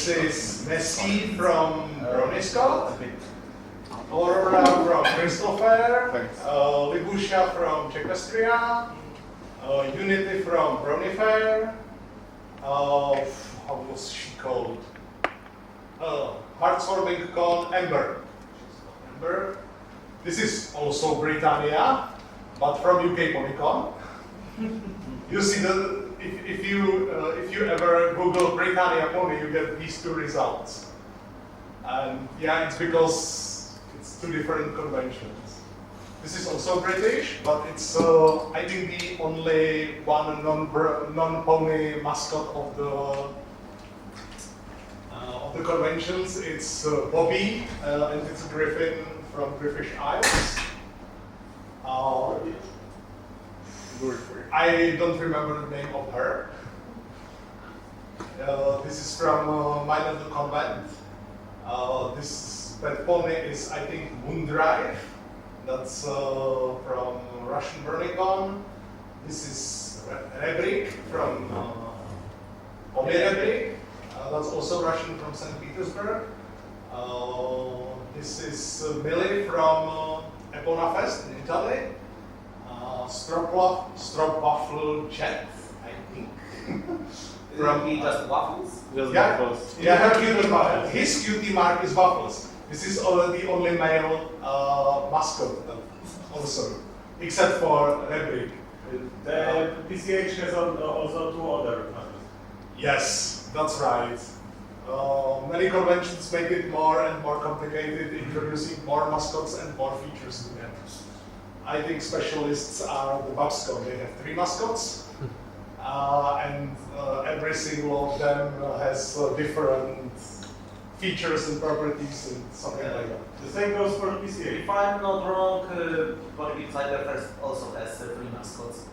This is Messi from Brony, Laura from Christopher, Libusha from Czechoslovakia, Unity from Brony Fair, how was she called? Heartswarming Con Amber. This is also Britannia, but from UK Polycon. You see that if you ever Google Britannia Pony, you get these two results. And yeah, it's because it's two different conventions. This is also British, but it's I think the only one non-pony mascot of the conventions. It's Bobby, and it's a griffin from British Isles. I don't remember the name of her. This is from my little convent. This pet pony is, I think, Moondrive. That's from Russian BronyCon. This is Rebrik from Pony Rebrik. That's also Russian from St. Petersburg. This is Millie from Epona Fest in Italy. Stroopwafel Jet, I think. From just waffles? Just waffles. Yeah, her cutie mark. His cutie mark is waffles. This is the only male mascot also, except for Rebrik. The PCH has also two other mascots. Yes, that's right. Many conventions make it more and more complicated, introducing more mascots and more features to them. I think specialists are the Babscon. They have 3 mascots, and every single of them has different features and properties and something like that. The same goes for PCA. If I'm not wrong, Body Insider First also has 3 mascots.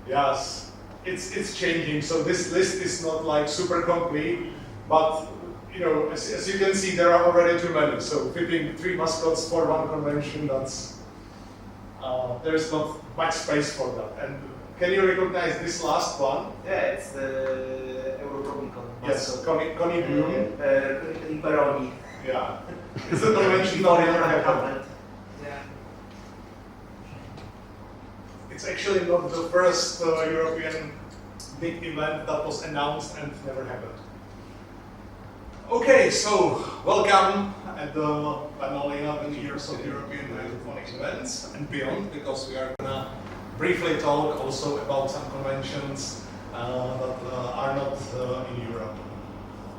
Yes, it's changing. So this list is not like super complete, but you know, as you can see, there are already too many. So fitting 3 mascots for one convention, that's there's not much space for that. And can you recognize this last one? Yeah, it's the Europromicon. Yes, Connie Bloom. Brony. Yeah, it's a convention that never happened. Yeah. It's actually not the first European big event that was announced and never happened. Okay, so welcome at the final 11 years of European Hydrophonic events and beyond, because we are gonna briefly talk also about some conventions that are not in Europe.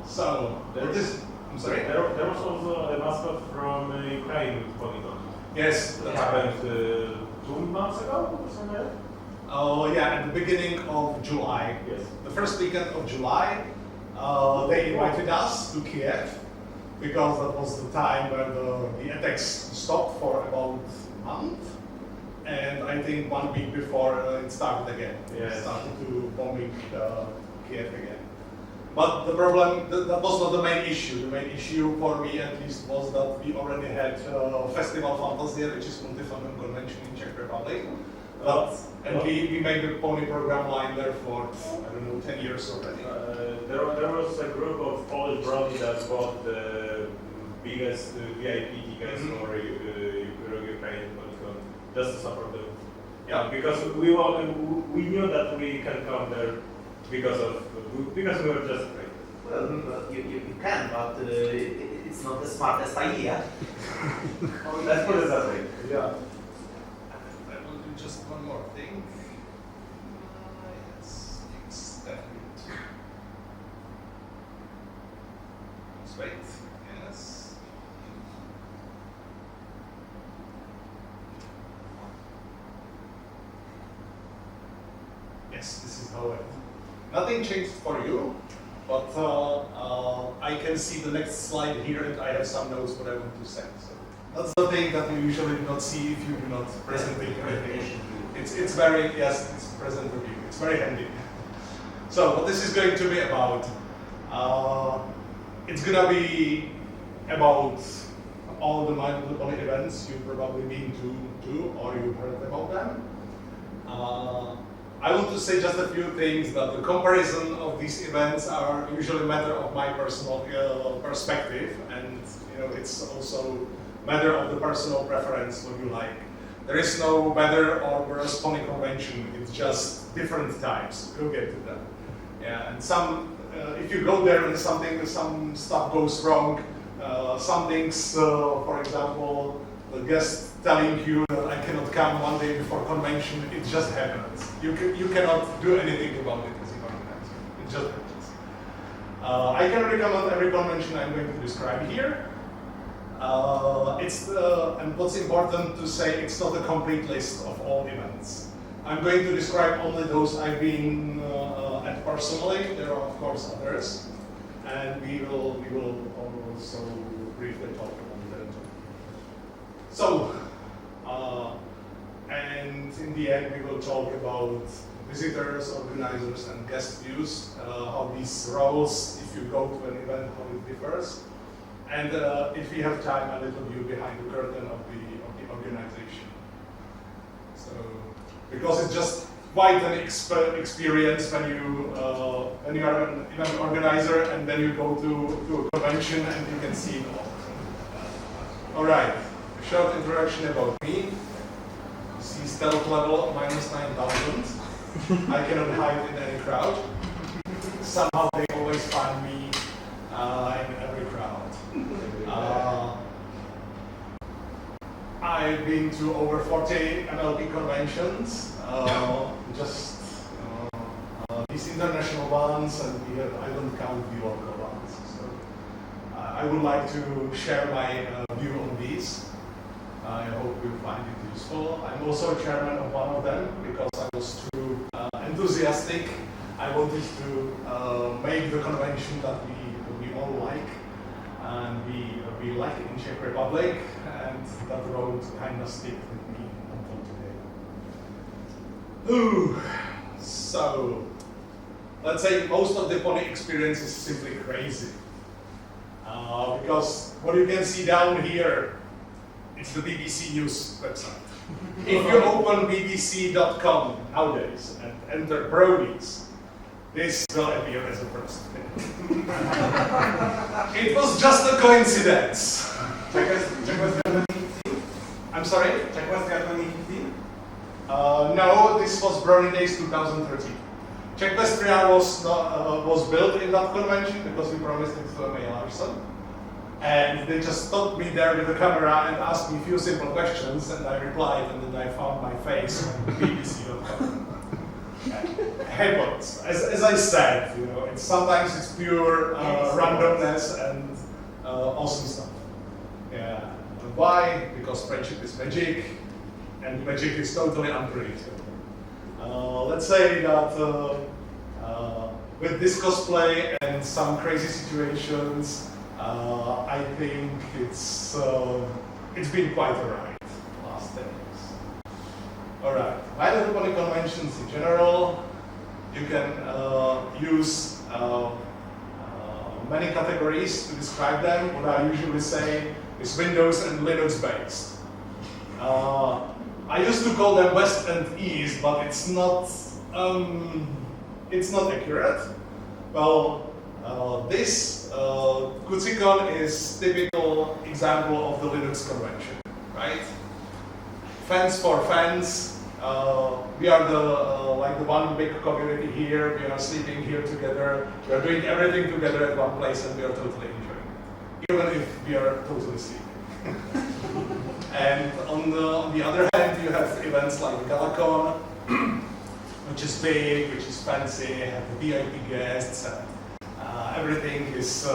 So, I'm sorry? There was also a mascot from Ukraine with Polygon. Yes, That happened 2 months ago or something? Oh yeah, at the beginning of July. Yes. The first weekend of July, they invited us to Kiev because that was the time where the attacks stopped for about a month, and I think 1 week before it started again. Yes. It started to bombing Kiev again. But the problem, that was not the main issue. The main issue for me at least was that we already had Festival Fantasia, which is multi-fandom convention in Czech Republic. And we made the pony program line there for, I don't know, 10 years already. There was a group of Polish Brony that bought the biggest VIP tickets for Ukraine Polygon, just to support them. Yeah. Because we knew that we can come there because we were just great. Well, you can, but it's not the smartest idea. Let's put it that way. Yeah. I will do just one more thing. Yes, extend. Let's wait. Yes. Yes, this is how it. Nothing changed for you, but I can see the next slide here, and I have some notes what I want to say. So that's the thing that you usually do not see if you do not present the presentation. It's very, yes, it's present review. It's very handy. So what this is going to be about, it's gonna be about all the My Little Pony events you've probably been to or you've heard about them. I want to say just a few things that the comparison of these events are usually a matter of my personal perspective, and it's also a matter of the personal preference, what you like. There is no better or worse Pony convention, it's just different types. We'll get to that. Yeah, and if you go there and some stuff goes wrong, some things, for example, the guest telling you that I cannot come one day before convention, it just happens. You cannot do anything about it as an organizer. It just happens. I can recommend every convention I'm going to describe here. And what's important to say, it's not a complete list of all events. I'm going to describe only those I've been at personally. There are of course others, and we will also briefly talk about them. So, and in the end we will talk about visitors, organizers, and guest views, how these roles, if you go to an event, how it differs. And if we have time, a little view behind the curtain of the organization. So, because it's just quite an experience when you are an event organizer and then you go to a convention and you can see it all. All right, a short introduction about me. You see stealth level -9,000. I cannot hide in any crowd. Somehow they always find me in every crowd. I've been to over 40 MLP conventions, these international ones, and I don't count the local ones. So I would like to share my view on these. I hope you find it useful. I'm also chairman of one of them because I was too enthusiastic. I wanted to make the convention that we all like. And we like it in Czech Republic, and that road kind of stick with me until today. Ooh, so let's say most of the Pony experience is simply crazy. Because what you can see down here, it's the BBC News website. If you open bbc.com nowadays and enter Brony's, this will appear as a first thing. It was just a coincidence. I'm sorry? No, this was Brony Days 2013. Czechoslovakia was built in that convention because we promised it to Emil Larson. And they just stopped me there with the camera and asked me a few simple questions, and I replied, and then I found my face on bbc.com. Happens. As I said, sometimes it's pure randomness and awesome stuff. Yeah. Why? Because friendship is magic, and magic is totally unpredictable. Let's say that with this cosplay and some crazy situations, I think it's been quite a ride last 10 years. All right, My Little Pony conventions in general, you can use many categories to describe them. What I usually say is Windows and Linux based. I used to call them West and East, but it's not accurate. Well, this Kucykon is typical example of the Linux convention, right? Fans for fans. We are like the one big community here. We are sleeping here together. We are doing everything together at one place, and we are totally enjoying it, even if we are totally sleeping. And on the other hand, you have events like GalaCon, which is big, which is fancy, have the VIP guests, and everything is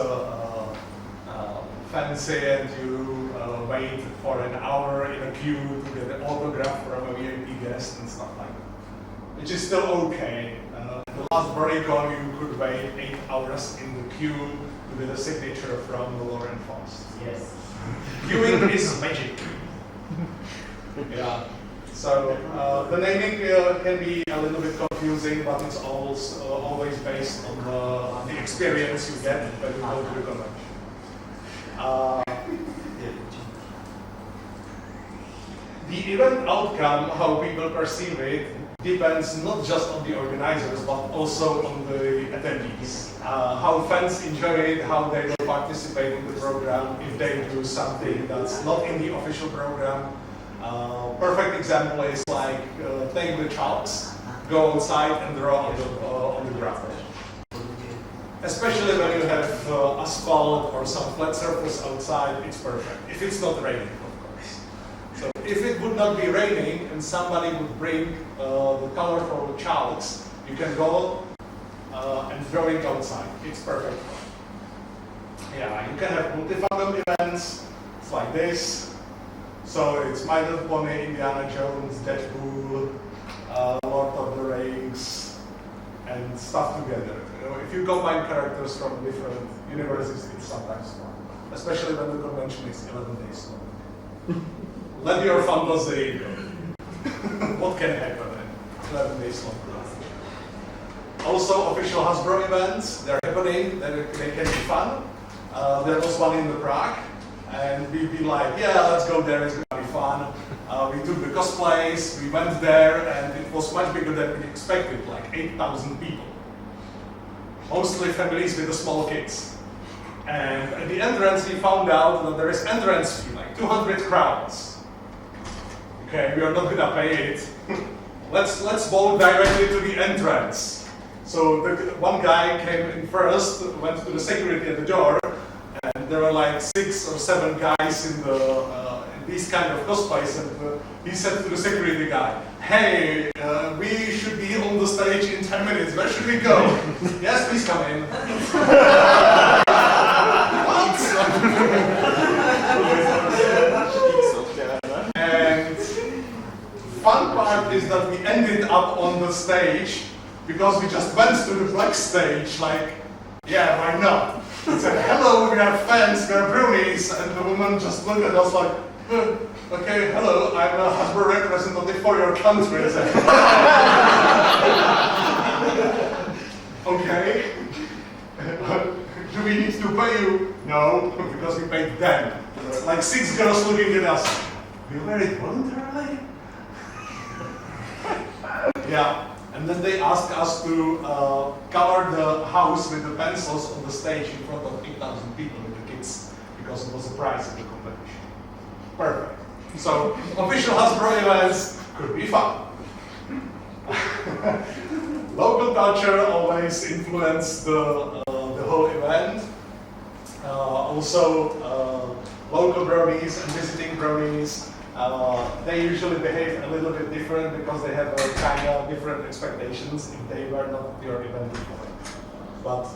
fancy, and you wait for an hour in a queue to get an autograph from a VIP guest and stuff like that, which is still okay. The last BronyCon, you could wait 8 hours in the queue to get a signature from Lauren Faust. Yes. Queuing is magic. Yeah. So the naming can be a little bit confusing, but it's always based on the experience you get when you go to the convention. The event outcome, how people perceive it, depends not just on the organizers, but also on the attendees. How fans enjoy it, how they will participate in the program, if they do something that's not in the official program. Perfect example is like take the chalks, go outside and draw on the ground. Especially when you have asphalt or some flat surface outside, it's perfect. If it's not raining, of course. So if it would not be raining and somebody would bring the colorful chalks, you can go and throw it outside. It's perfect. Yeah, you can have multi-fandom events. It's like this. So it's My Little Pony, Indiana Jones, Deadpool, Lord of the Rings, and stuff together. You know, if you combine characters from different universes, it's sometimes fun. Especially when the convention is 11 days long. Let your fantasy go. What can happen in 11 days long? Also, official Hasbro events, they're happening, they can be fun. There was one in the Prague, and we'd be like, yeah, let's go there, it's gonna be fun. We took the cosplays, we went there, and it was much bigger than we expected, like 8,000 people. Mostly families with the small kids. And at the entrance, we found out that there is entrance fee, like 200 crowns. Okay, we are not gonna pay it. Let's vote directly to the entrance. So one guy came in first, went to the security at the door, and there were like 6 or 7 guys in these kind of cosplays, and he said to the security guy, "Hey, we should be on the stage in 10 minutes. Where should we go?" "Yes, please come in." What? And fun part is that we ended up on the stage because we just went to the backstage, like, yeah, why not? We said, "Hello, we are fans, we are Bronies," and the woman just looked at us like, "Okay, hello, I'm a Hasbro representative for your country." I said, "Okay, do we need to pay you?" "No, because we paid them." Like 6 girls looking at us. "You wear it voluntarily?" Yeah. And then they asked us to color the house with the pencils on the stage in front of 8,000 people with the kids, because it was a prize in the competition. Perfect. So, official Hasbro events could be fun. Local culture always influenced the whole event. Also, local bronies and visiting bronies. They usually behave a little bit different because they have kind of different expectations if they were not your event before. But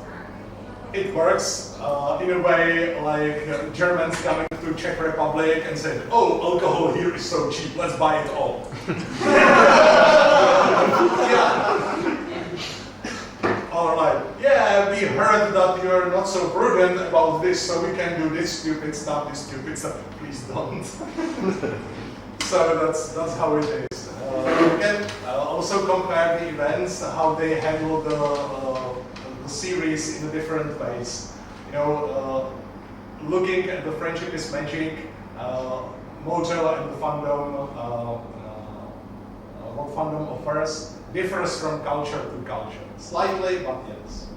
it works in a way like Germans coming to Czech Republic and saying, "Oh, alcohol here is so cheap, let's buy it all." Yeah. Or like, "Yeah, we heard that you're not so prudent about this, so we can do this stupid stuff, please don't." So that's how it is. You can also compare the events, how they handle the series in different ways. You know, looking at the Friendship is Magic, Mojo and the fandom, what fandom offers differs from culture to culture. Slightly, but yes.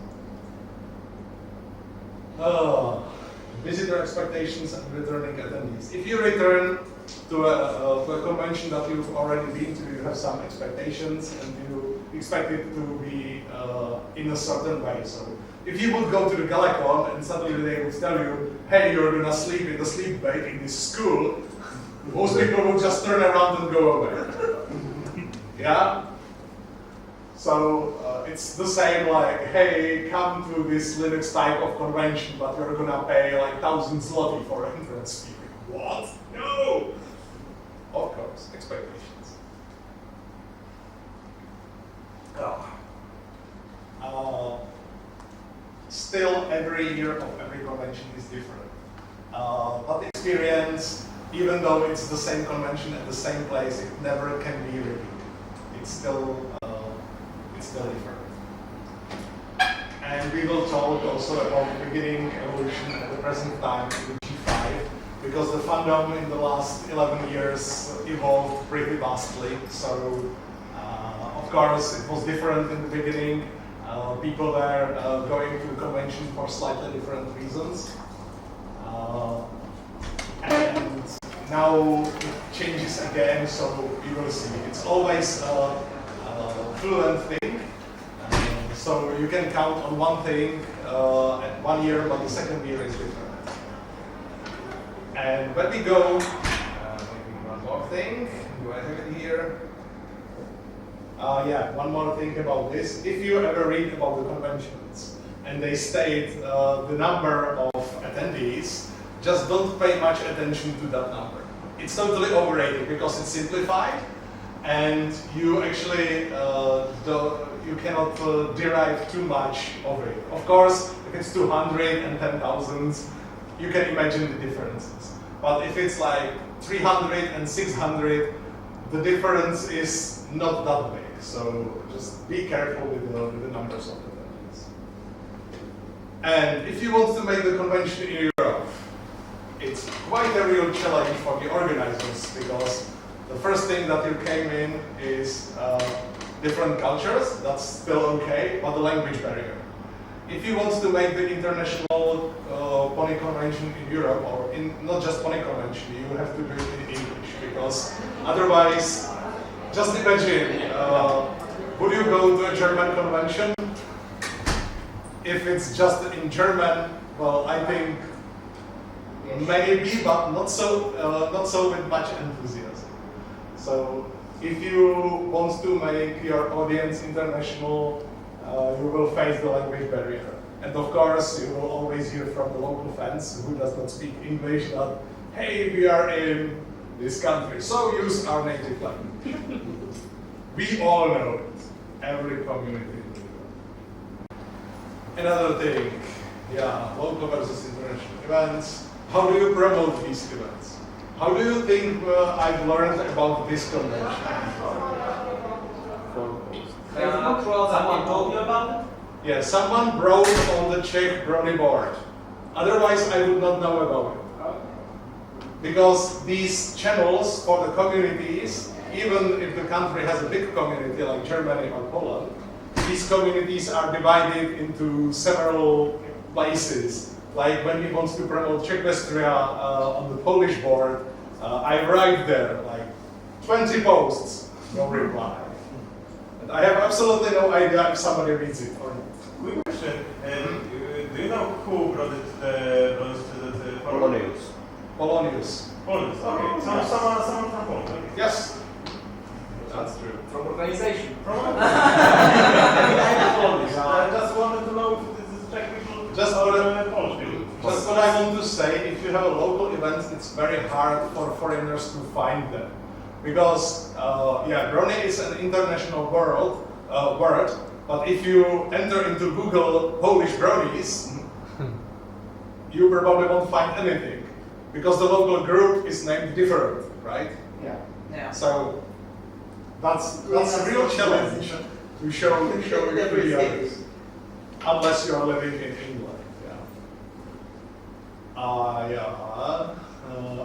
Visitor expectations and returning attendees. If you return to a convention that you've already been to, you have some expectations and you expect it to be in a certain way. So if you would go to the Galacon and suddenly they would tell you, "Hey, you're gonna sleep in the sleep bag in this school," most people would just turn around and go away. Yeah? So it's the same like, "Hey, come to this Linux type of convention, but you're gonna pay like 1,000 zloty for entrance fee." What? No! Of course, expectations. Still, every year of every convention is different. But the experience, even though it's the same convention at the same place, it never can be repeated. It's still different. And we will talk also about the beginning, evolution, at the present time in G5, because the fandom in the last 11 years evolved pretty vastly. So, of course, it was different in the beginning. People were going to the convention for slightly different reasons. And now it changes again, so you will see. It's always a fluent thing. So you can count on one thing at 1 year, but the second year is different. And when we go, maybe one more thing. Do I have it here? Yeah, one more thing about this. If you ever read about the conventions and they state the number of attendees, just don't pay much attention to that number. It's totally overrated because it's simplified and you actually you cannot derive too much of it. Of course, if it's 200 and 10,000, you can imagine the differences. But if it's like 300 and 600, the difference is not that big. So just be careful with the numbers of attendees. And if you want to make the convention in Europe, it's quite a real challenge for the organizers because the first thing that you came in is different cultures. That's still okay, but the language barrier. If you want to make the international pony convention in Europe, or not just pony convention, you have to do it in English because otherwise, just imagine, would you go to a German convention? If it's just in German, well, I think maybe, but not so with much enthusiasm. So if you want to make your audience international, you will face the language barrier. And of course, you will always hear from the local fans who does not speak English that, hey, we are in this country, so use our native language. We all know it, every community. Another thing, yeah, local versus international events. How do you promote these events? How do you think I've learned about this convention? Someone told you about it? Yeah, someone wrote on the Czech Brony board. Otherwise, I would not know about it. Because these channels for the communities, even if the country has a big community like Germany or Poland, these communities are divided into several places. Like when we want to promote Czechoslovakia on the Polish board, I arrived there, like 20 posts, no reply. And I have absolutely no idea if somebody reads it or not. Quick question, do you know who brought it to the Polonius. Polonius. Polonius, okay. Someone from Poland. Okay. Yes, that's true. From organization. From I just wanted to know if this is Czech people Just or what- Polish people. Just what I want to say, if you have a local event, it's very hard for foreigners to find them. Because, yeah, Brony is an international word, but if you enter into Google Polish Bronies, you probably won't find anything. Because the local group is named different, right? Yeah. Yeah. So, that's a real challenge to show it to the others. Unless you are living in England,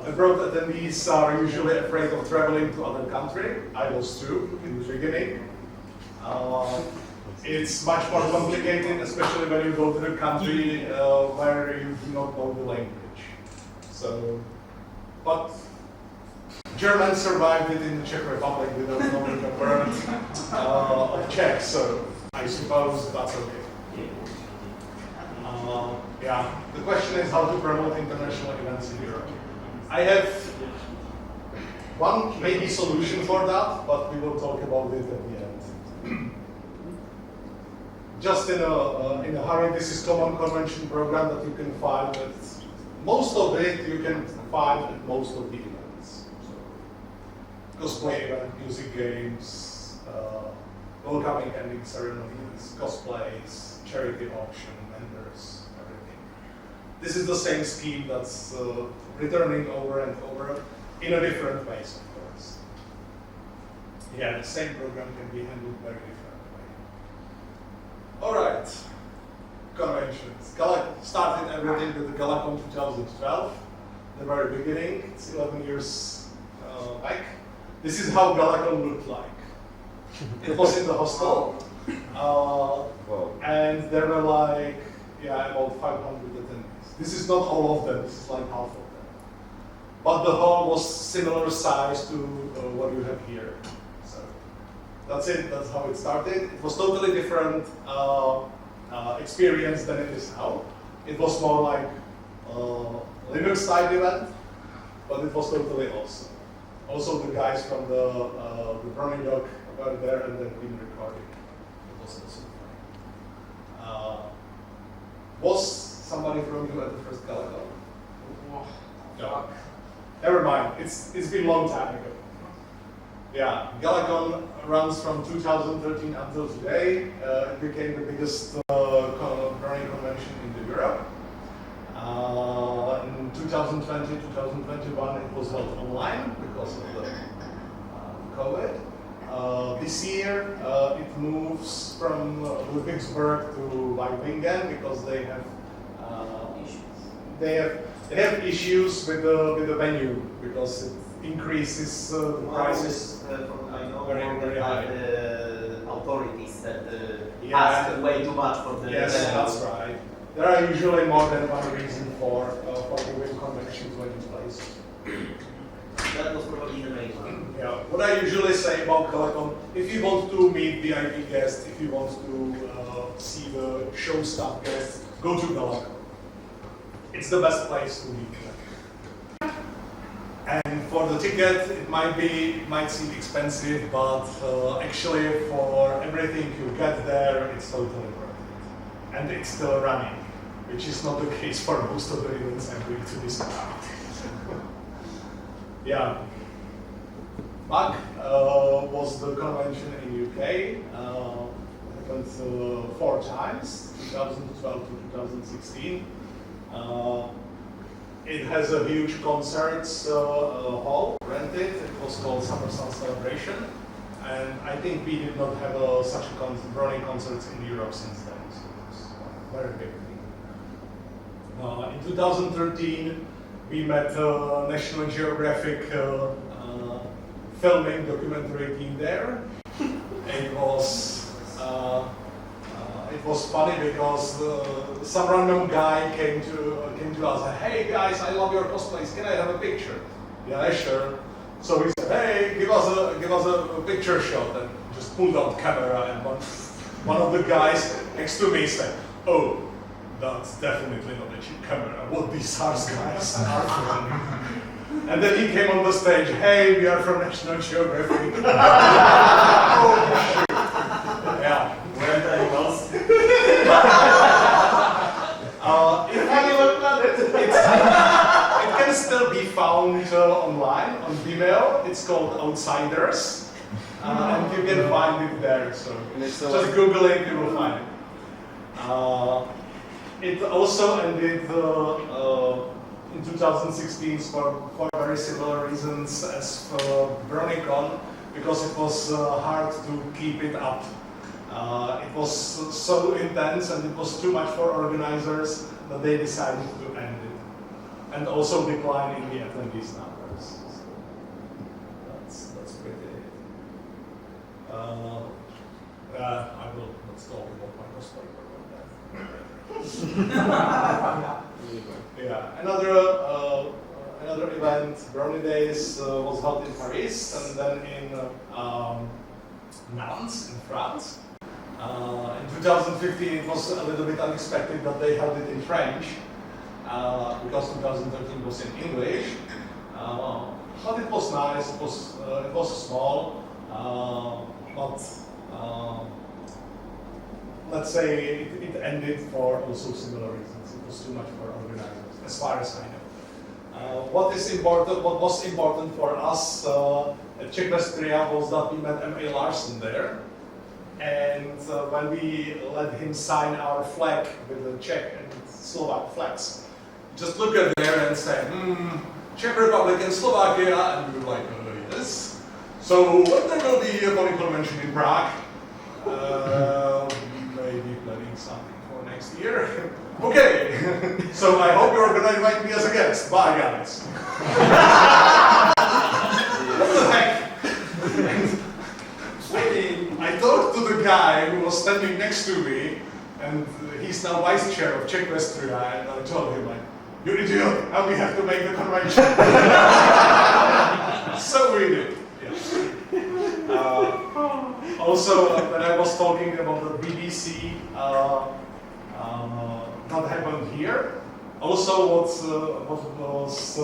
abroad attendees are usually afraid of traveling to other country. I was too in the beginning. It's much more complicated, especially when you go to a country where you do not know the language. So, but Germans survived it in the Czech Republic without knowing a word of Czech, so I suppose that's okay. Yeah, the question is how to promote international events in Europe. I have one maybe solution for that, but we will talk about it at the end. Just in a hurry, this is common convention program that you can find. Most of it you can find at most of the events. So, cosplay event, music games, welcoming ending ceremonies, cosplays, charity auction, vendors, everything. This is the same scheme that's returning over and over in a different ways, of course. Yeah, the same program can be handled very differently. All right, conventions. Started everything with the Galacon 2012, the very beginning. It's 11 years back. This is how Galacon looked like. It was in the hostel. Wow. And there were like, about 500 attendees. This is not all of them, this is like half of them. But the hall was similar size to what you have here. So that's it, that's how it started. It was totally different experience than it is now. It was more like Linux type event, but it was totally awesome. Also the guys from the Brony doc were there and they've been recording. It was also fun. Was somebody from you at the first Kucykon? No. Never mind, it's been a long time ago. Yeah, Kucykon runs from 2013 until today. It became the biggest Brony convention in Europe. In 2020, 2021 it was held online because of the COVID. This year it moves from Ludwigsburg to Weibingen because they have issues with the venue because it increases the prices I know very high. Authorities that Yeah. ask way too much for the Yes, that's right. There are usually more than one reason for moving conventions when in place. That was probably the main one. Yeah. What I usually say about Kucykon, if you want to meet VIP guests, if you want to see the show stuff guests, go to Kucykon. It's the best place to meet them. And for the ticket, it might seem expensive, but actually for everything you get there, it's totally worth it. And it's still running, which is not the case for most of the events I'm going to describe. Yeah. MAC was the convention in UK. Happened 4 times, 2012 to 2016. It has a huge concerts hall rented. It was called Summer Sun Celebration, and I think we did not have such a Brony concerts in Europe since then. So it's a very big thing. In 2013, we met National Geographic filming documentary team there. It was funny because some random guy came to us and, hey guys, I love your cosplays, can I have a picture? Yeah, sure. So we said, hey, give us a picture shot, and just pulled out camera, and one of the guys next to me said, oh, that's definitely not a cheap camera. What these SARS guys are from. And then he came on the stage, hey, we are from National Geographic. Oh, shit. Yeah. Where the animals? It can still be found online on Vimeo. It's called Outsiders, and you can find it there. So just Google it, you will find it. It also ended in 2016 for very similar reasons as for BronyCon, because it was hard to keep it up. It was so intense and it was too much for organizers that they decided to end it, and also decline in the attendees numbers. So that's pretty it. I will not talk about my cosplay about that. Yeah, another event, Brony Days, was held in Paris and then in Nantes in France. In 2015 it was a little bit unexpected that they held it in French, because 2013 was in English. But it was nice, it was small, but let's say it ended for also similar reasons. It was too much for organizers, as far as I know. What was important for us at Czech Westria was that we met M.A. Larsen there. And when we let him sign our flag with the Czech and Slovak flags, just look at there and say, Czech Republic and Slovakia, and we were like, yes. So when there will be a Brony convention in Prague, maybe planning something for next year. Okay, so I hope you're gonna invite me as a guest. Bye, guys. What the heck? Waiting. talked to the guy who was standing next to me, and he's now vice chair of Czech Westria, and I told him, like, you idiot, now we have to make the convention. So we did. Yeah. Also, when I was talking about the BBC, that happened here. Also, what was,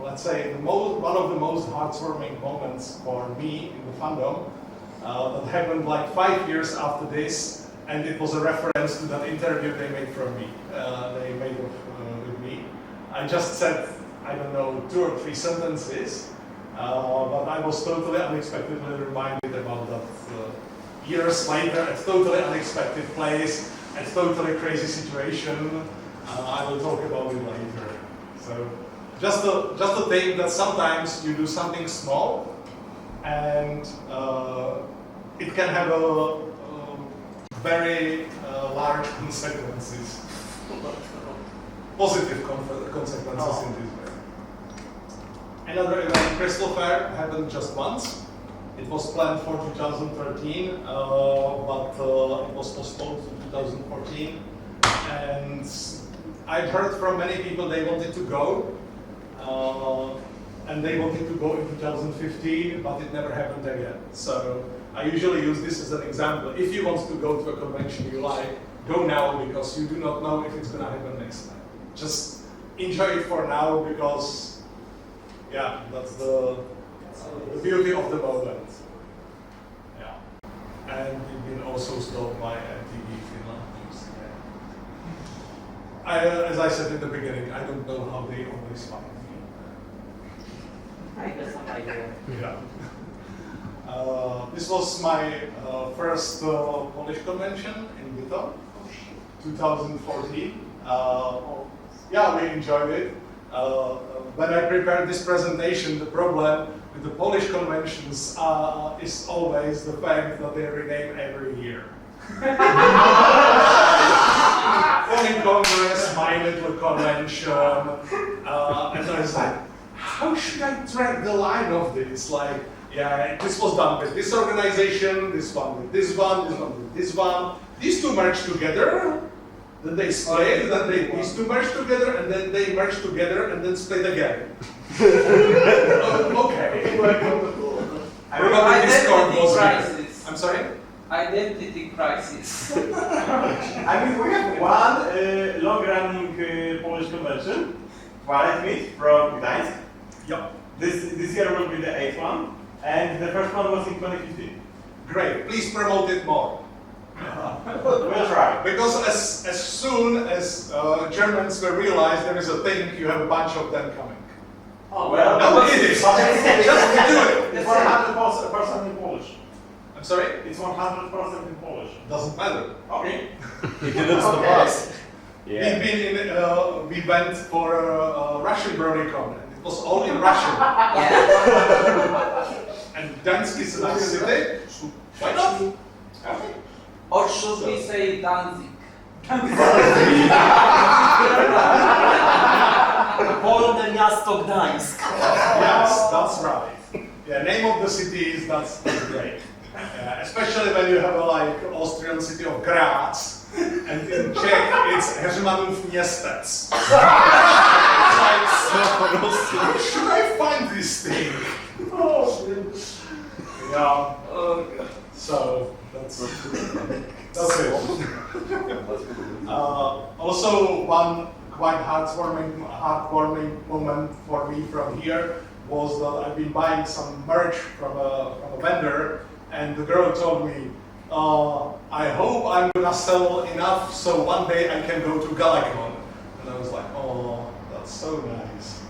let's say, one of the most heartwarming moments for me in the fandom, that happened like 5 years after this, and it was a reference to that interview they made from me. They made with me. I just said, I don't know, 2 or 3 sentences, but I was totally unexpectedly reminded about that years later, at totally unexpected place, at totally crazy situation. I will talk about it later. So, just to think that sometimes you do something small, and it can have a very large consequences, positive consequences in this way. Another event, Crystal Fair, happened just once. It was planned for 2013, but it was postponed to 2014. And I've heard from many people they wanted to go, and they wanted to go in 2015, but it never happened again. So I usually use this as an example. If you want to go to a convention you like, go now, because you do not know if it's going to happen next time. Just enjoy it for now, because yeah, that's the beauty of the moment. Yeah. And we've been also stopped by MTV Finland. As I said in the beginning, I don't know how they always find me. I have some idea. Yeah. This was my first Polish convention in Bytom, 2014. Yeah, we enjoyed it. When I prepared this presentation, the problem with the Polish conventions is always the fact that they rename every year. Pony Congress, my little convention, and I was like, how should I track the line of this? Like, yeah, this was done with this organization, this one with this one, this one with this one. These two merged together, then they split, then these two merged together, and then they merged together and then split again. Okay. Probably Discord was here. I'm sorry? Identity crisis. I mean, we have one long-running Polish convention, Wallet Meet from Gdańsk. Yep. This year will be the 8th one, and the first one was in 2015. Great. Please promote it more. We'll try. Because as soon as Germans will realize there is a thing, you have a bunch of them coming. Oh, well, no, it is. Just do it. It's 100% in Polish. I'm sorry? It's 100% in Polish. Doesn't matter. Okay. If it is the bus. We've been in, we went for a Russian BronyCon, and it was all in Russian. And Gdańsk is a nice city. Why not? Okay. Or should we say Danzig? Wolne miasto Gdańsk. Yes, that's right. Yeah, name of the city is that's great. Especially when you have a like Austrian city of Graz, and in Czech it's Heřmanův Městec. Like, how should I find this thing? Yeah. So that's it. Also, one quite heartwarming moment for me from here was that I've been buying some merch from a vendor, and the girl told me, I hope I'm gonna sell enough so one day I can go to Kucykon. And I was like, oh, that's so nice.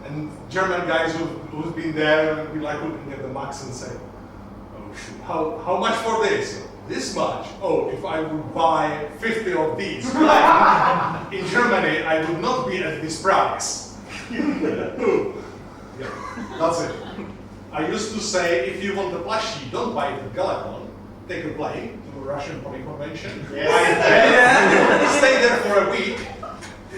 And German guys who've been there would be like looking at the max and say, oh shoot, how much for this? This much? Oh, if I would buy 50 of these, in Germany I would not be at this price. Yeah, that's it. I used to say, if you want the plushie, don't buy it at Kucykon. Take a plane to a Russian Pony Convention. Stay there for a week,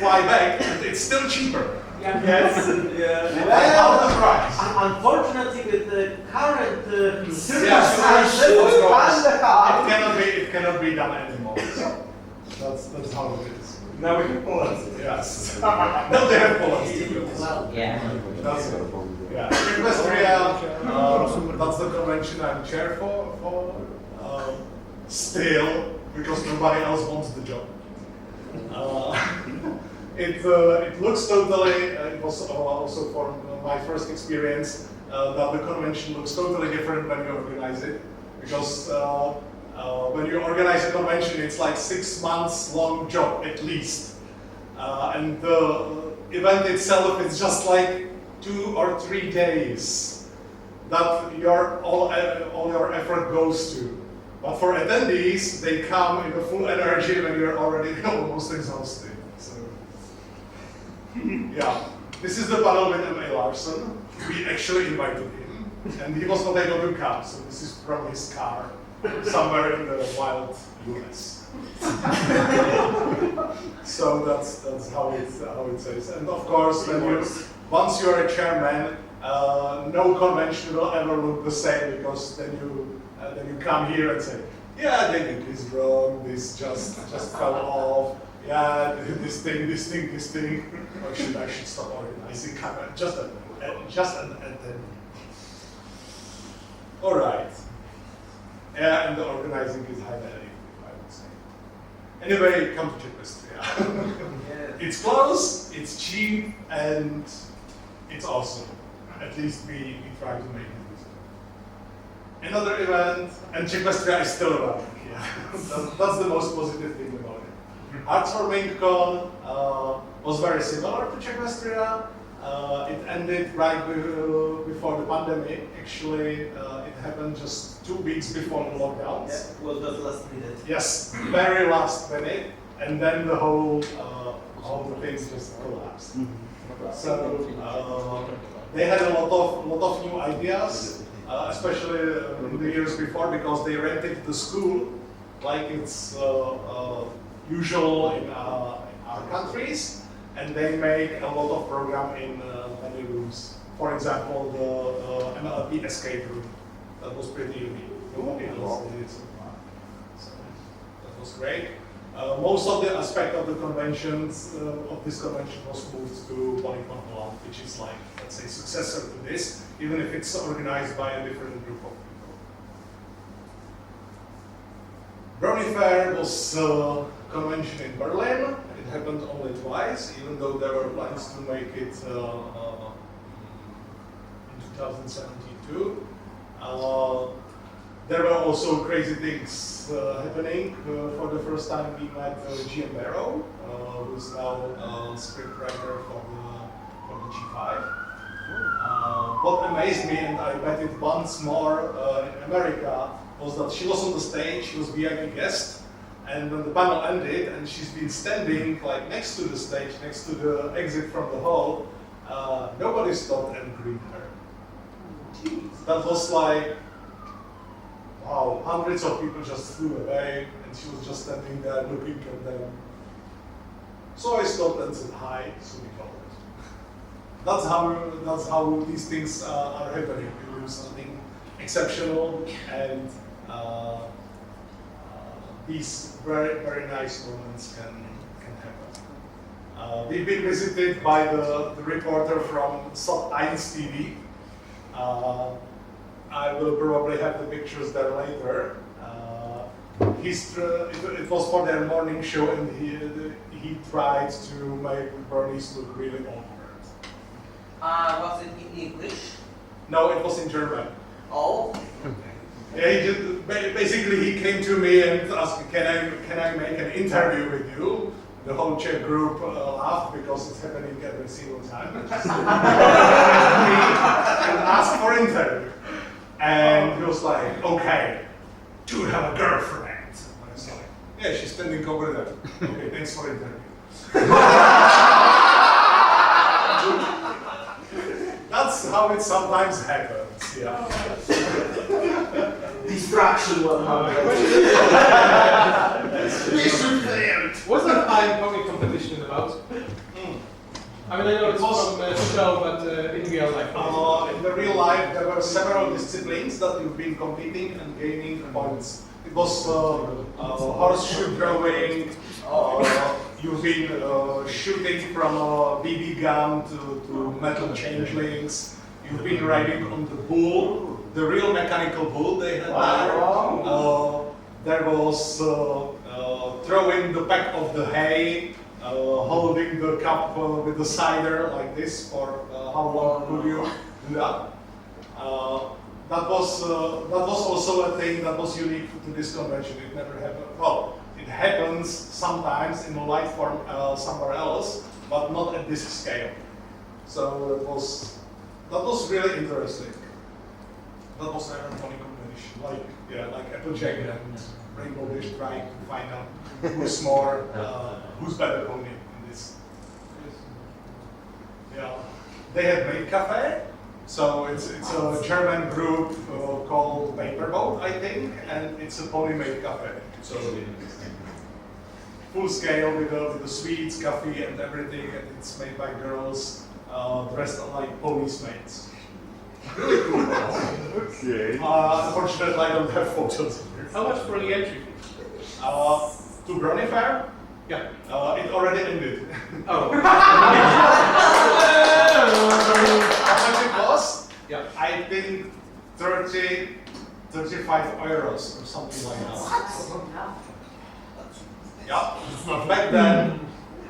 fly back, and it's still cheaper. Yes, yeah. Half the price. Unfortunately, with the current Yes, circumstances, of it's course. kinda hard. It cannot be done anymore. So that's how it is. Now we can pull it. Yes. No, they have Poland too. Well, yeah. That's it. Yeah. Equestria, that's the convention I'm chair for. Still, because nobody else wants the job. It looks totally, it was also for my first experience, that the convention looks totally different when you organize it. Because when you organize a convention, it's like 6 months long job at least. And the event itself is just like 2 or 3 days that all your effort goes to. But for attendees, they come in a full energy when you're already almost exhausted. So, yeah, this is the panel with M.A. Larson. We actually invited him, and he was not able to come. So this is from his car, somewhere in the wild US. So that's how it says. And of course, once you're a chairman, no convention will ever look the same, because then you come here and say, yeah, they did this wrong, this just fell off, yeah, this thing. Or I should stop organizing. Just an attendee. All right. Yeah, and the organizing is high value, I would say. Anyway, come to Equestria. It's close, it's cheap, and it's awesome. At least we try to make it. Another event, and Equestria is still around. Yeah, that's the most positive thing about it. Arts for McKeyPL was very similar to Equestria. It ended right before the pandemic. Actually, it happened just 2 weeks before the lockdowns. Yeah, was the last minute. Yes, very last minute, and then the whole thing just collapsed. So they had a lot of new ideas. Especially in the years before, because they rented the school like it's usual in our countries, and they make a lot of program in many rooms. For example, the MLP escape room, that was pretty unique. Nobody else did it so far. So that was great. Most of the aspect of the conventions of this convention was moved to Polycon Holland, which is like, let's say, successor to this, even if it's organized by a different group of people. Brony Fair was a convention in Berlin. It happened only twice, even though there were plans to make it in 2072. There were also crazy things happening. For the first time, we met GM Barrow, who's now a scriptwriter for the G5. What amazed me, and I met it once more in America, was that she was on the stage, she was VIP guest, and when the panel ended, and she's been standing like next to the stage, next to the exit from the hall, nobody stopped and greeted her. That was like, wow, hundreds of people just flew away, and she was just standing there looking at them. So I stopped and said hi, so we called it. That's how these things are happening. We do something exceptional, and these very nice moments can happen. We've been visited by the reporter from Sat.1 TV. I will probably have the pictures there later. It was for their morning show, and he tried to make Bronies look really awkward. Was it in English? No, it was in German. Oh. Yeah, basically he came to me and asked, can I make an interview with you? The whole Czech group laughed because it's happening every single time. And asked for interview. And he was like, okay, do you have a girlfriend? And I was like, yeah, she's standing over there. Okay, thanks for interview. That's how it sometimes happens, yeah. Distraction 100. What's that comic competition about? I mean, I know it's from the show, but in real life. In the real life, there were several disciplines that you've been competing and gaining points. It was horseshoe throwing, you've been shooting from a BB gun to metal changelings, you've been riding on the bull, the real mechanical bull they had there. There was throwing the pack of the hay, holding the cup with the cider like this for how long could you do that? That was also a thing that was unique to this convention. It never happened. Well, it happens sometimes in a light form somewhere else, but not at this scale. So that was really interesting. That was an funny combination, like Applejack and Rainbow Dash trying to find out who's who's better pony in this. Yeah, they had Made Cafe. So it's a German group called Paperboat, I think, and it's a pony made cafe. So full scale with the sweets, coffee, and everything, and it's made by girls dressed like police maids. Really cool. Okay. Unfortunately, I don't have photos here. How much for the entry fee? To Brony Fair? Yeah. It already ended. Oh. How much it was? Yeah. I think 35 euros or something like that. Yeah, back then.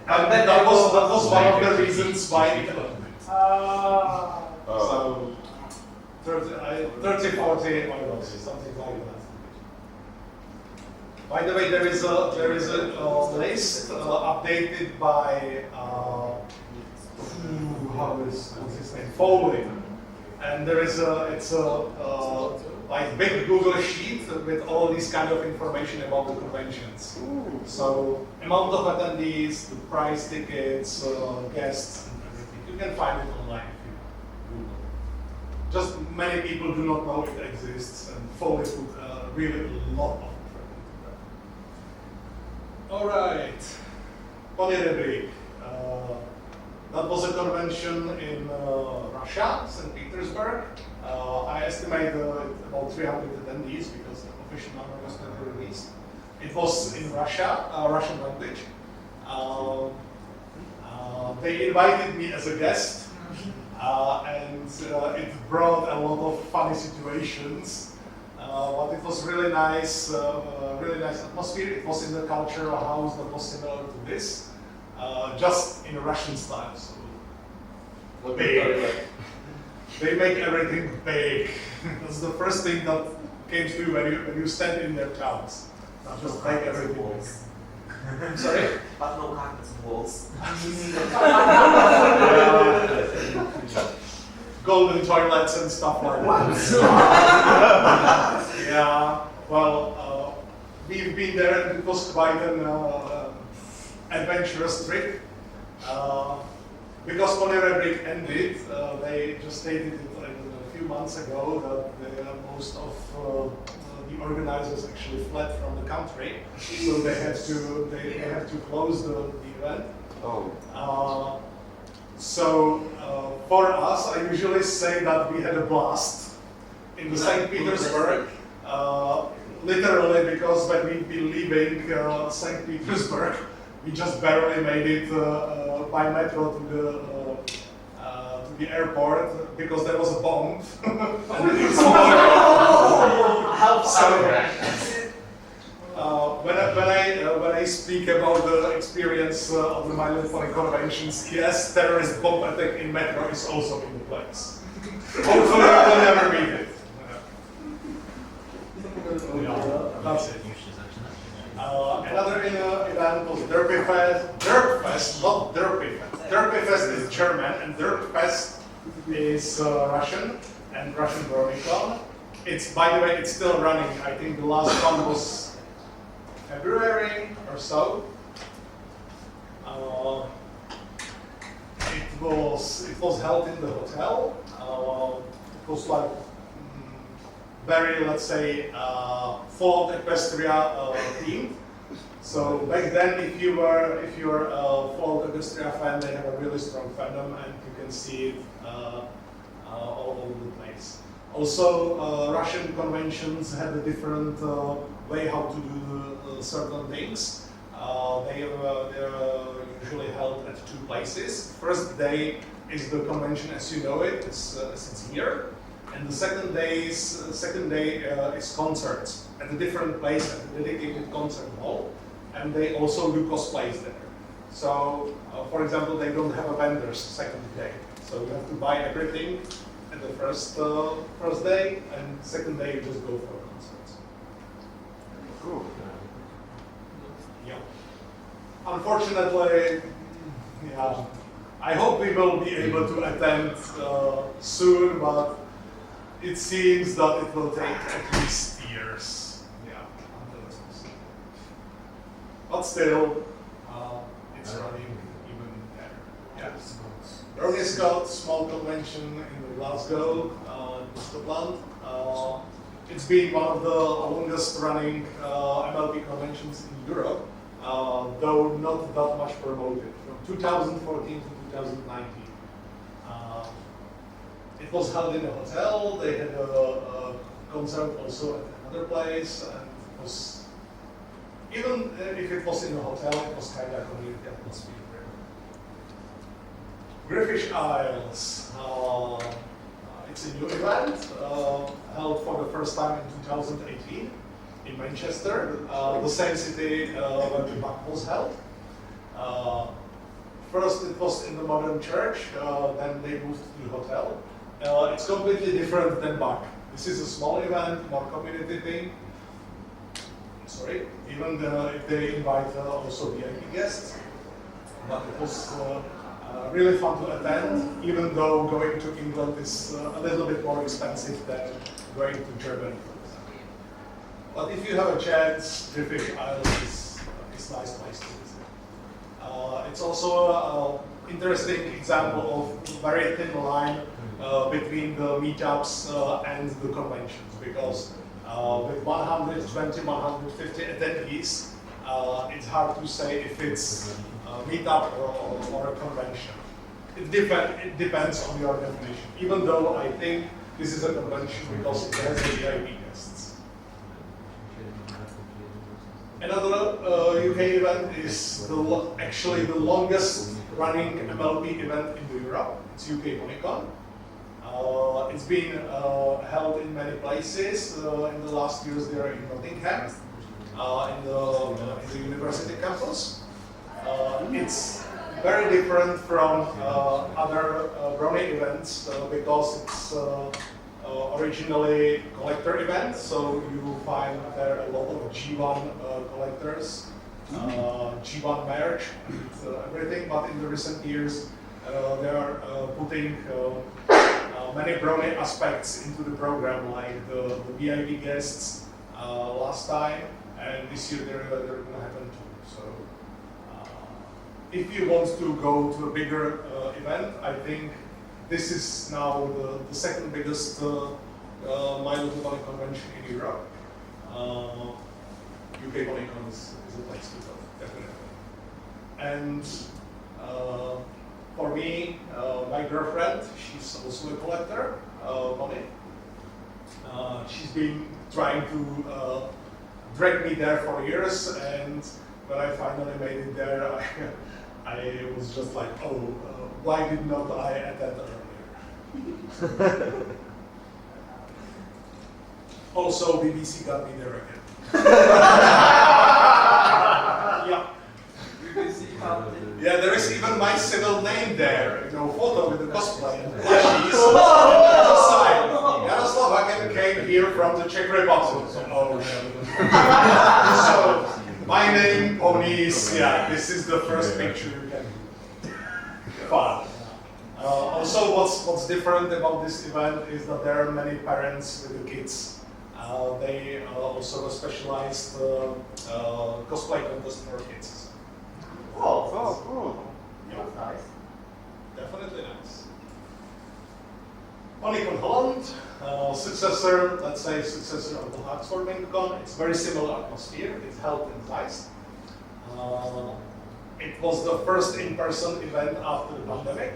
And that was one of the reasons why it ended. So 30, 40 euros, something like that. By the way, there is a list updated by what's his name? Foley. And there is it's a like big Google sheet with all this kind of information about the conventions. So amount of attendees, the price tickets, guests, and everything. You can find it online if you Google. Just many people do not know it exists, and Foley put really a lot of effort into that. All right, MiniDV. That was a convention in Russia, St. Petersburg. I estimate about 300 attendees because the official number was never released. It was in Russia, Russian language. They invited me as a guest, and it brought a lot of funny situations. But it was really nice atmosphere. It was in the cultural house that was similar to this. Just in a Russian style, so big. They make everything big. That's the first thing that came to you when you stand in their crowds. Just make everything big. Sorry? But no carpets and walls. Golden toilets and stuff like that. Yeah, well, we've been there and it was quite an adventurous trip. Because MiniDV ended, they just stated it a few months ago that most of the organizers actually fled from the country, so they have to close the event. So for us, I usually say that we had a blast in the St. Petersburg. Literally, because when we've been leaving St. Petersburg, we just barely made it by metro to the airport because there was a bomb. When I speak about the experience of the My Little Pony conventions, yes, terrorist bomb attack in metro is also in the place. Hopefully, I will never meet it. That's it. Another event was Derpfest, not Derpfest. Derpfest is German and Derpfest is Russian and Russian Brony. It's, by the way, it's still running. I think the last one was February or so. It was held in the hotel. It was like very, let's say, full of Equestria theme. So back then, if you were Fall Augustia fan, they have a really strong fandom, and you can see it all over the place. Also, Russian conventions had a different way how to do certain things. They are usually held at two places. First day is the convention as you know it, it's here, and the second day is concerts at a different place, at a dedicated concert hall, and they also do cosplays there. So, for example, they don't have a vendors second day, so you have to buy everything at the first day, and second day you just go for concerts. Cool. Yeah. Unfortunately, yeah, I hope we will be able to attend soon, but it seems that it will take at least years. Yeah, until it's possible. But still, it's running even better. Yeah. Brony's got small convention in Glasgow, in Scotland. It's been one of the longest running MLP conventions in Europe, though not that much promoted, from 2014 to 2019. It was held in a hotel, they had a concert also at another place, and it was, even if it was in a hotel, it was kind of community atmosphere. British Isles. It's a new event held for the first time in 2018 in Manchester, the same city where the BAC was held. First it was in the modern church, then they moved to the hotel. It's completely different than BAC. This is a small event, more community thing. Sorry, even if they invite also VIP guests. But it was really fun to attend, even though going to England is a little bit more expensive than going to Germany, for example. But if you have a chance, British Isles is a nice place to visit. It's also an interesting example of very thin line between the meetups and the conventions, because with 120, 150 attendees, it's hard to say if it's a meetup or a convention. It depends on your definition, even though I think this is a convention because it has a VIP guests. Another UK event is actually the longest running MLP event in Europe. It's UK MoneyCon. It's been held in many places. In the last years, they are in Nottingham, in the university campus. It's very different from other Brony events because it's originally collector event, so you find there a lot of G1 collectors, G1 merch, and everything. But in the recent years, they are putting many Brony aspects into the program, like the VIP guests last time, and this year they're going to happen too. So, if you want to go to a bigger event, I think this is now the second biggest My Little Pony convention in Europe. UK MoneyCon is a place to go, definitely. And for me, my girlfriend, she's also a collector, Bonnie. She's been trying to drag me there for years, and when I finally made it there, I was just like, oh, why did not I attend earlier? Also, BBC got me there again. Yeah. Yeah, there is even my civil name there, photo with the cosplay and plushies. Yaroslav came here from the Czech Republic. So, my name, Ponies, yeah, this is the first picture you can find. Also, what's different about this event is that there are many parents with the kids. They also specialized cosplay contest for kids. Oh, cool. Yeah. nice. Definitely nice. MoneyCon Holland, successor of the Oxford MiniCon. It's very similar atmosphere. It's held in Zeist. It was the first in-person event after the pandemic.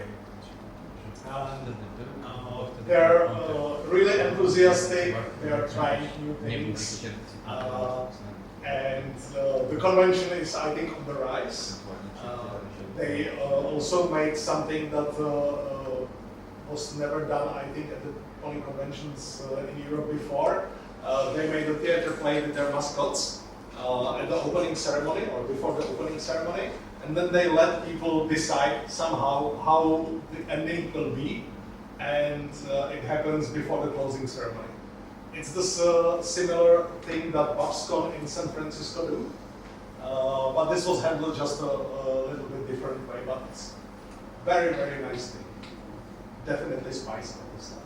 And they're really enthusiastic, they're trying new things. And the convention is, I think, on the rise. They also made something that was never done, I think, at the Pony conventions in Europe before. They made a theater play with their mascots at the opening ceremony or before the opening ceremony. And then they let people decide somehow how the ending will be. And it happens before the closing ceremony. It's this similar thing that BabsCon in San Francisco do. But this was handled just a little bit different way, but it's very, very nice thing. Definitely spice all this stuff.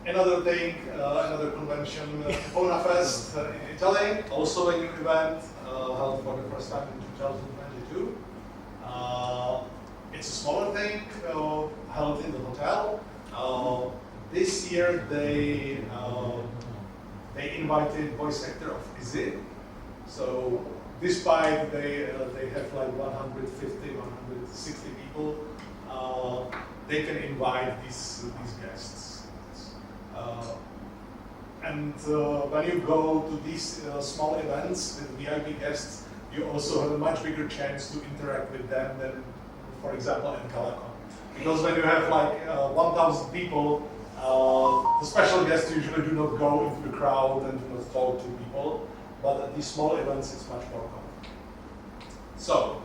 Another thing, another convention, Pona Fest in Italy, also a new event held for the first time in 2022. It's a smaller thing held in the hotel. This year they invited voice actor of Izzy. So despite they have like 150, 160 people, they can invite these guests. And when you go to these small events with VIP guests, you also have a much bigger chance to interact with them than, for example, at Kucykon. Because when you have like 1,000 people, the special guests usually do not go into the crowd and do not talk to people. But at these small events, it's much more common. So,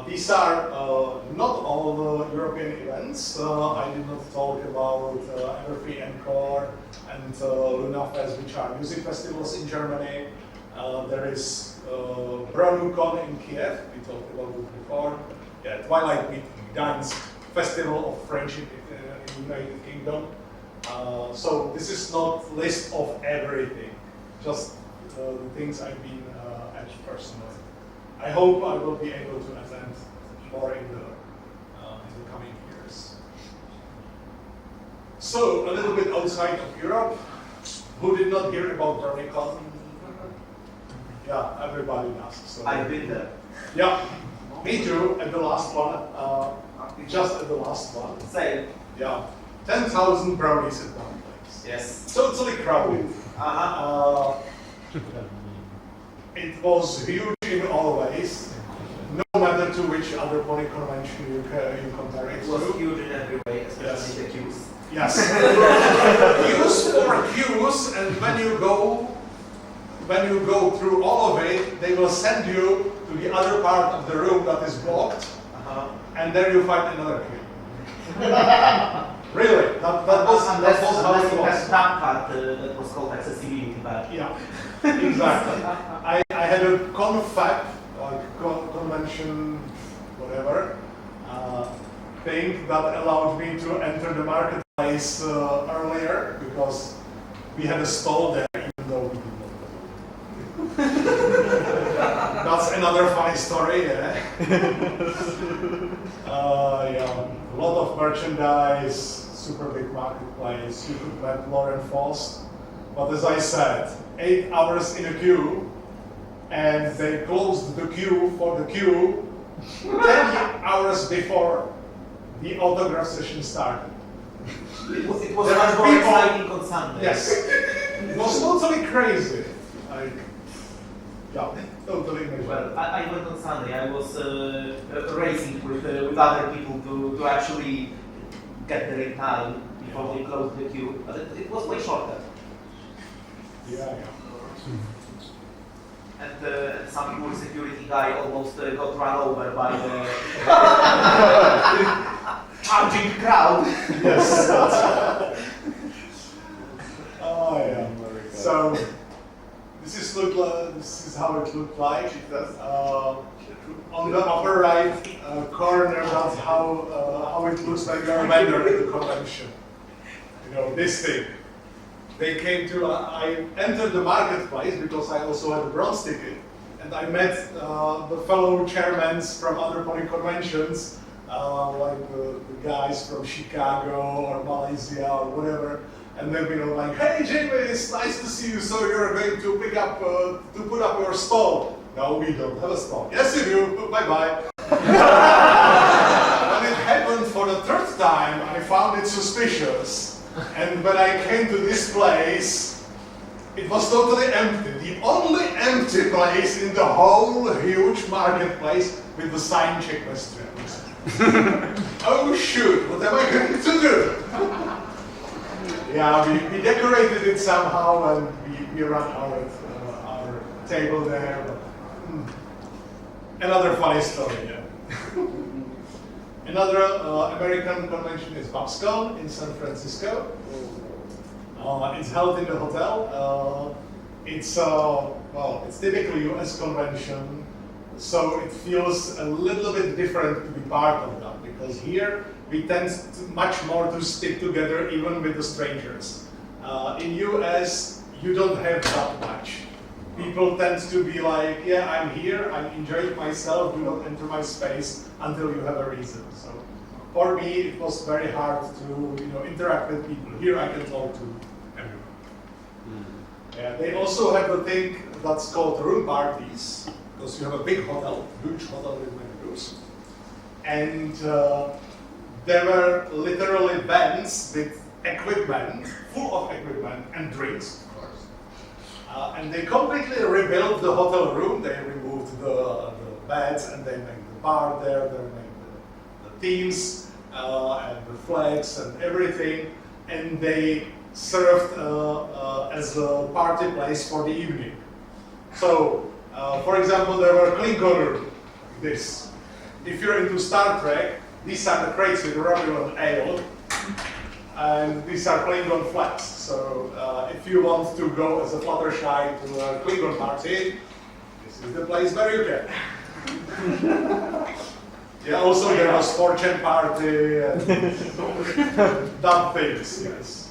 these are not all the European events. I did not talk about MLP Encore and LunaFest, which are music festivals in Germany. There is BronyCon in Kiev, we talked about it before. Yeah, Twilight Meet Gdańsk, Festival of Friendship in the United Kingdom. So this is not list of everything, just the things I've been at personally. I hope I will be able to attend more in the coming years. So a little bit outside of Europe, who did not hear about BronyCon? Yeah, everybody does. So. I've been there. Yeah, me too. At the last one, just at the last one. Same. Yeah, 10,000 brownies at one place. Yes. Totally crowded. It was huge in all ways, no matter to which other pony convention you compare it It to. was huge in every way, especially the queues. Yes. Queues for queues, and when you go through all of it, they will send you to the other part of the room that is blocked, and there you find another queue. Really, that was how it was. That card that was called accessibility badge. Yeah, exactly. I had a confab, like convention, whatever, thing that allowed me to enter the marketplace earlier because we had a stall there, even though we did not go. That's another funny story, yeah. Yeah, a lot of merchandise, super big marketplace. You could met Lauren Faust, but as I said, 8 hours in a queue, and they closed the queue for the queue 10 hours before the autograph session started. It was There much are more people- exciting on Sunday. Yes, it was totally crazy. Like, yeah, totally amazing. Well, I went on Sunday. I was racing with other people to actually get there in time before they closed the queue. But it was way shorter. Yeah. And some poor security guy almost got run over by the charging crowd. Yes. Oh yeah. So this is how it looked like. On the upper right corner, that's how it looks like you're a vendor at the convention. You know, this thing. They came to, I entered the marketplace because I also had a bronze ticket, and I met the fellow chairmen from other pony conventions, like the guys from Chicago or Malaysia or whatever, and they've been like, hey Jamie, it's nice to see you, so you're going to put up your stall. No, we don't have a spawn. Yes, you do. Bye-bye. When it happened for the third time, I found it suspicious. And when I came to this place, it was totally empty. The only empty place in the whole huge marketplace with the sign check restaurant. Oh shoot, what am I going to do? Yeah, we decorated it somehow and we ran our table there. But, another funny story, yeah. Another American convention is BabsCon in San Francisco. It's held in the hotel. It's typically US convention, so it feels a little bit different to be part of that, because here we tend much more to stick together even with the strangers. In US, you don't have that much. People tend to be like, yeah, I'm here, I'm enjoying myself, do not enter my space until you have a reason. So for me, it was very hard to interact with people. Here I can talk to everyone. Yeah, they also have a thing that's called room parties, because you have a big hotel, huge hotel with many rooms. And there were literally vans with equipment, full of equipment and drinks, of course. And they completely rebuilt the hotel room. They removed the beds and they made the bar there, they made the themes and the flags and everything. And they served as a party place for the evening. So, for example, there were Klingon room, this. If you're into Star Trek, these are the crates with Romulan ale, and these are Klingon flags. So, if you want to go as a Fluttershy to a Klingon party, this is the place where you can. Yeah, also there was fortune party and dumb things, yes.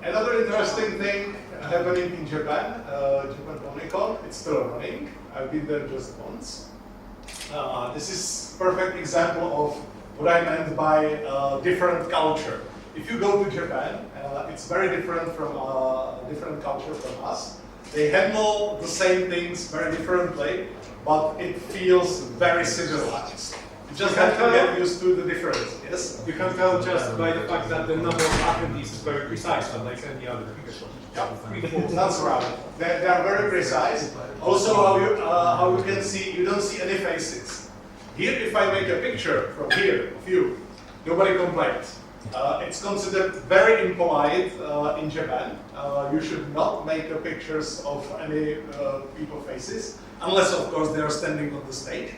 Another interesting thing happening in Japan, Japan BronyCon, it's still running. I've been there just once. This is a perfect example of what I meant by different culture. If you go to Japan, it's very different from different culture from us. They handle the same things very differently, but it feels very civilized. You just have to get used to the difference, yes? You can tell just by the fact that the number of attendees is very precise, unlike any other convention. That's right. They are very precise. Also, how you can see, you don't see any faces. Here, if I make a picture from here of you, nobody complains. It's considered very impolite in Japan. You should not make pictures of any people's faces, unless, of course, they are standing on the stage.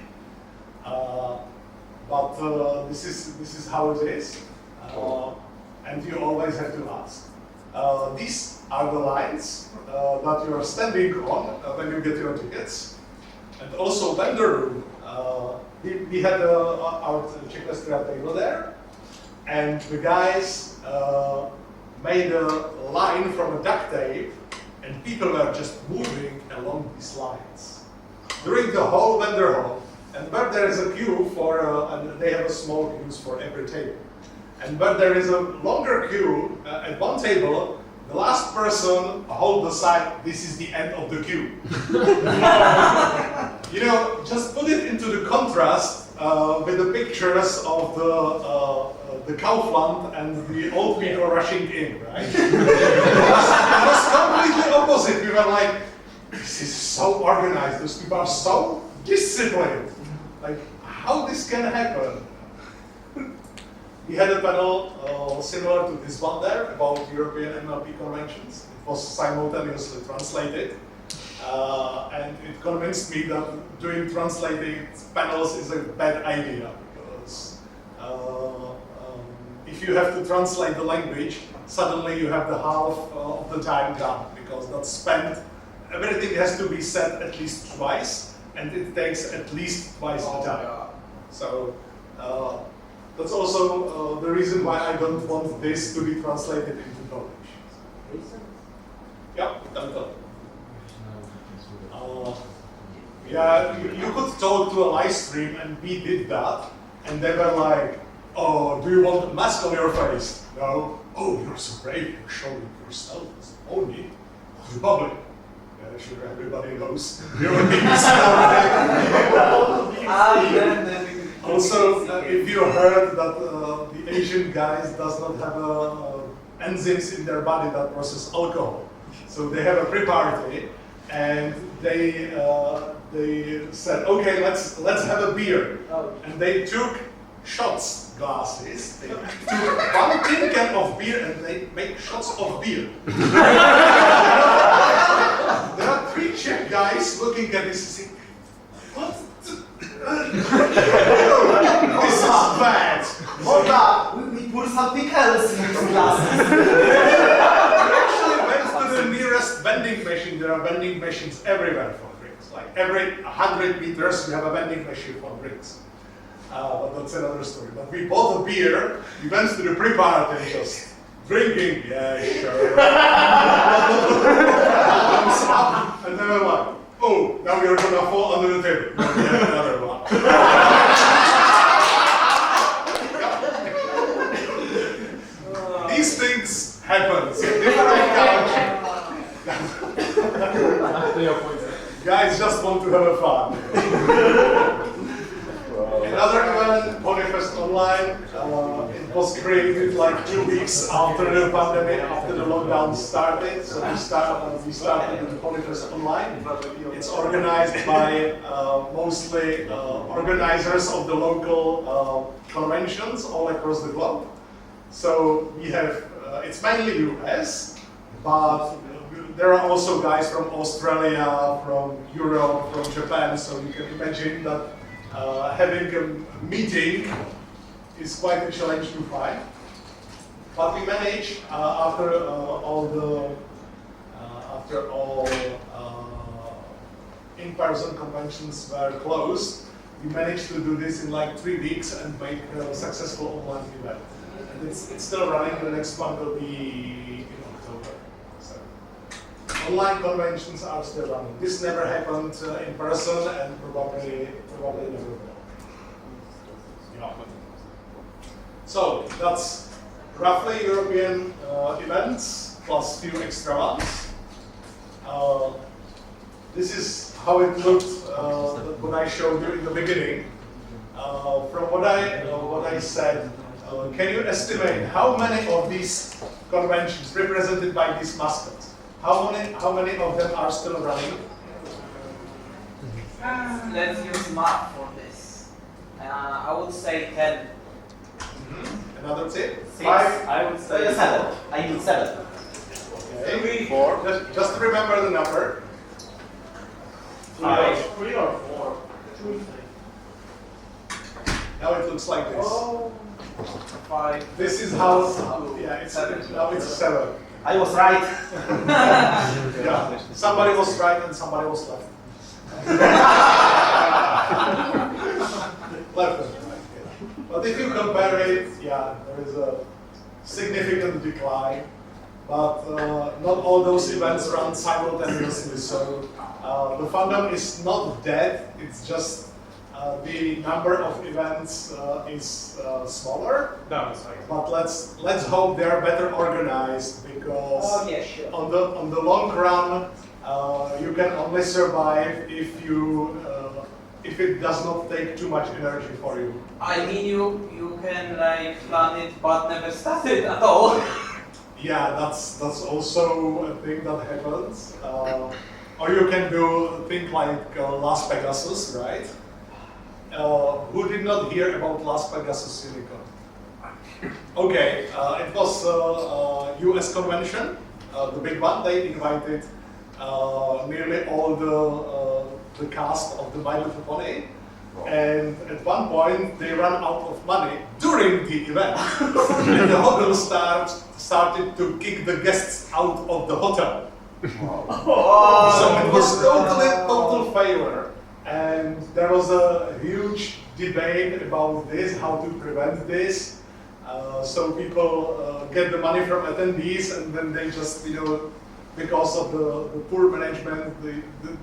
But this is how it is, and you always have to ask. These are the lines that you are standing on when you get your tickets, and also vendor room. We had our Czechoslovakia table there, and the guys made a line from a duct tape, and people were just moving along these lines during the whole vendor hall. And where there is a queue for, and they have a small queues for every table. And where there is a longer queue at one table, the last person hold the sign, this is the end of the queue. Just put it into the contrast with the pictures of the Kaufland and the old people rushing in, right? It was completely opposite. We were like, this is so organized, those people are so disciplined. Like, how this can happen? We had a panel similar to this one there about European MLP conventions. It was simultaneously translated, and it convinced me that doing translated panels is a bad idea, because if you have to translate the language, suddenly you have the half of the time done, because that's spent, everything has to be said at least twice, and it takes at least twice the time. So that's also the reason why I don't want this to be translated into Polish. Yeah, done. Yeah, you could talk to a live stream, and we did that, and they were like, oh, do you want a mask on your face? No. Oh, you're so brave, you're showing yourself as Brony. to the public. Yeah, sure, everybody knows European story. Also, if you heard that the Asian guys does not have enzymes in their body that process alcohol, so they have a pre-party and they said, okay, let's have a beer, and they took shots glasses. They took one tin can of beer and they make shots of beer. There are 3 Czech guys looking at this and saying, what? This is bad. Hold up, we put something else in the glasses. We actually went to the nearest vending machine. There are vending machines everywhere for drinks. Like every 100 meters, we have a vending machine for drinks. But that's another story. But we bought a beer, we went to the pre-party and just drinking. Yeah, sure. And then we're like, oh, now we're gonna fall under the table. We have another one. These things happen. So different guys just want to have a fun. Another event, Ponyfest Online, it was created like 2 weeks after the pandemic, after the lockdown started. So we started with the Ponyfest Online. It's organized by mostly organizers of the local conventions all across the globe. So we have, it's mainly US, but there are also guys from Australia, from Europe, from Japan, so you can imagine that having a meeting is quite a challenge to find. But we managed, after all in-person conventions were closed, we managed to do this in like 3 weeks and make a successful online event. And it's still running. The next one will be in October. So online conventions are still running. This never happened in person, and probably never will. Yeah. So that's roughly European events plus few extra ones. This is how it looked when I showed you in the beginning. From what I said, can you estimate how many of these conventions represented by these mascots? How many of them are still running? Let's use math for this. I would say 10. Another tip? 6. 5? I would say 7. I need 7. Okay. 4. Just remember the number. 5. 3 or 4. 2, 3. Now it looks like this. 5. This is how. Yeah, now it's 7. I was right. Yeah, somebody was right and somebody was left. Left and right. Yeah. But if you compare it, yeah, there is a significant decline. But not all those events run simultaneously. So the fandom is not dead. It's just the number of events is smaller. But let's hope they are better organized, because on the long run you can only survive if it does not take too much energy for you. I mean, you can like plan it but never start it at all. Yeah, that's also a thing that happens. Or you can do a thing like Las Pegasus, right? Who did not hear about Las Pegasus Silicon? Okay, it was a US convention, the big one. They invited nearly all the cast of the My Little Pony. And at one point, they ran out of money during the event. And the hotel started to kick the guests out of the hotel. So it was total failure. And there was a huge debate about this, how to prevent this. So people get the money from attendees, and then they just, because of the poor management,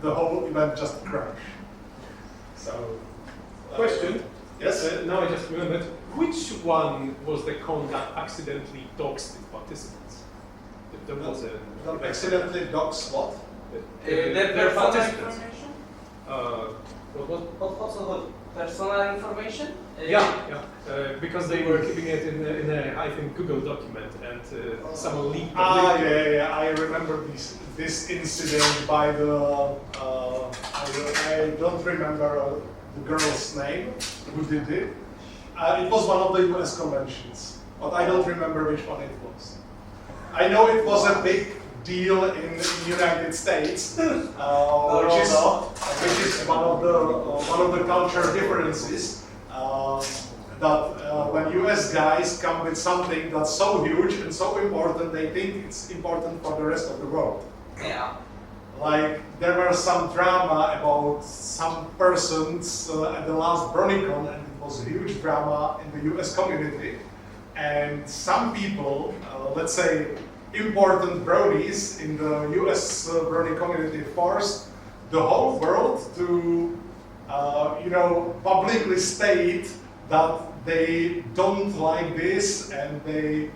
the whole event just crashed. So. Question? Yes? Now I just remembered. Which one was the con that accidentally doxed its participants? there was a... Don't accidentally dox what? The personal participants. information? What? Personal information? Yeah. Because they were keeping it in a, I think, Google document, and someone leaked the link. Yeah. I remember this incident by the. I don't remember the girl's name who did it. It was one of the US conventions, but I don't remember which one it was. I know it was a big deal in the United States, which is one of the cultural differences. That when US guys come with something that's so huge and so important, they think it's important for the rest of the world. Yeah. Like there were some drama about some persons at the last BronyCon, and it was a huge drama in the US community. And some people, let's say important bronies in the US Brony community, forced the whole world to publicly state that they don't like this, and they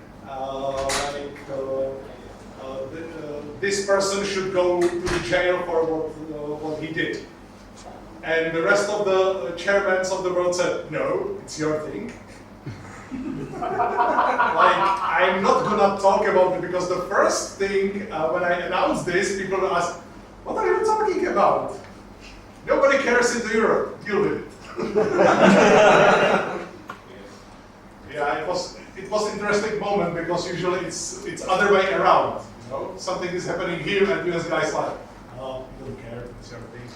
this person should go to the jail for what he did. And the rest of the chairmen of the world said, no, it's your thing. Like, I'm not gonna talk about it, because the first thing when I announced this, people will ask, what are you talking about? Nobody cares in Europe, deal with it. Yeah, it was interesting moment, because usually it's other way around. You know? Something is happening here, and US guys like, oh, you don't care, it's your thing.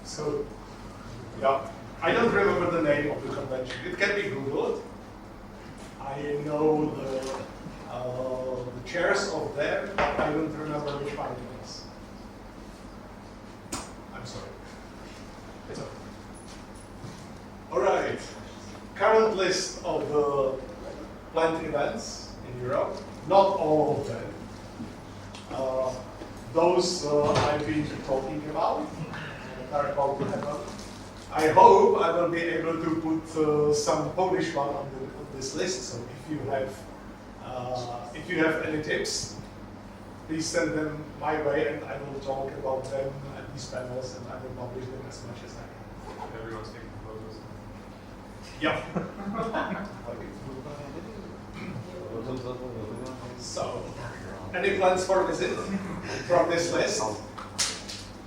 So, yeah, I don't remember the name of the convention. It can be Googled. I know the chairs of them, but I don't remember which one it was. I'm sorry. It's okay. All right. Current list of the planned events in Europe. Not all of them. Those I've been talking about are about to happen. I hope I will be able to put some Polish one on this list. So if you have any tips, please send them my way, and I will talk about them at these panels, and I will publish them as much as I can. Everyone's taking photos. Yeah. So, any plans for visit from this list?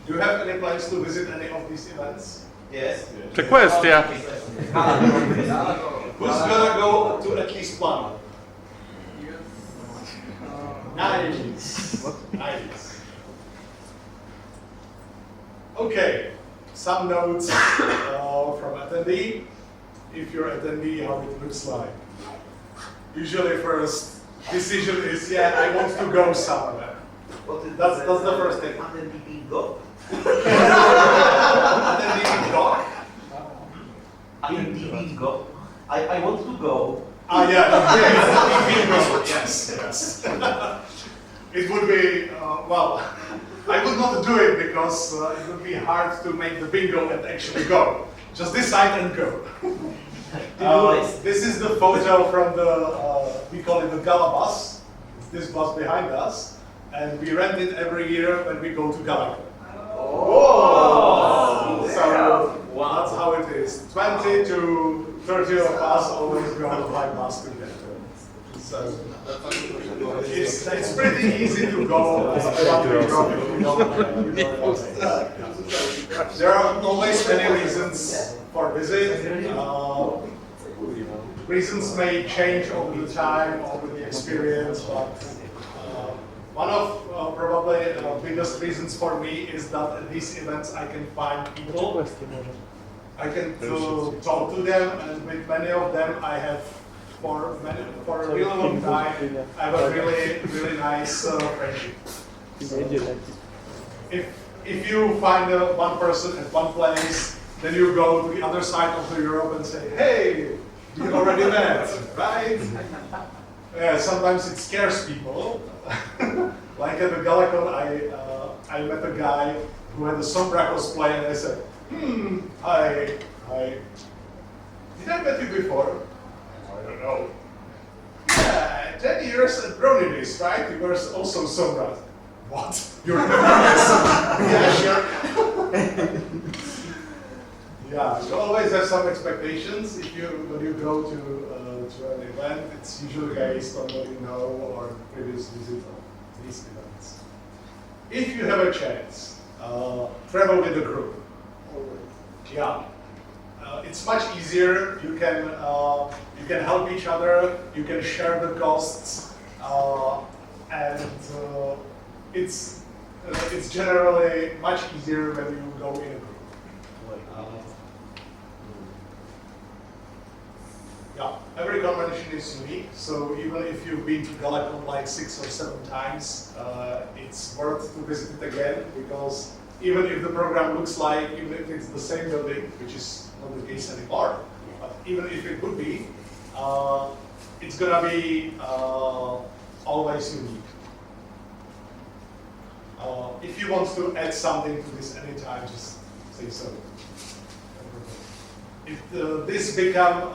Do you have any plans to visit any of these events? Yes. Kwestia. Who's gonna go to at least one? Nice. Nice. Okay, some notes from attendee. If you're attendee, how it looks like. Usually first decision is, yeah, I want to go somewhere. That's the first thing. Attendee go. Attendee dog. Attendee go. I want to go. Yes. It would be, well, I would not do it, because it would be hard to make the bingo and actually go. Just decide and go. This is the photo from the, we call it the Gala bus. It's this bus behind us. And we rent it every year when we go to Gala. Oh! So that's how it is. 20 to 30 of us always go by bus together. So it's pretty easy to go. There are always many reasons for visit. Reasons may change over the time, over the experience, but one of probably the biggest reasons for me is that at these events I can find people. I can talk to them, and with many of them I have for a really long time I have a really nice friendship. So if you find one person at one place, then you go to the other side of the Europe and say, hey, we already met, right? Sometimes it scares people. Like at the Galacon, I met a guy who had a Sombra cosplay, and I said, hi. Did I met you before? I don't know. Yeah, 10 years at Brony days, right? You were also Sonra. What? You're yeah, sure. Yeah, you always have some expectations. If you when you go to an event, it's usually based on what you know or previous visit of these events. If you have a chance, travel with a group. Yeah, it's much easier. You can help each other. You can share the costs, and it's generally much easier when you go in a group. Yeah, every convention is unique, so even if you've been to Galacon like 6 or 7 times, it's worth to visit it again, because even if the program looks like, even if it's the same building, which is not the case anymore, but even if it would be, it's gonna be always unique. If you want to add something to this anytime, just say so. If this become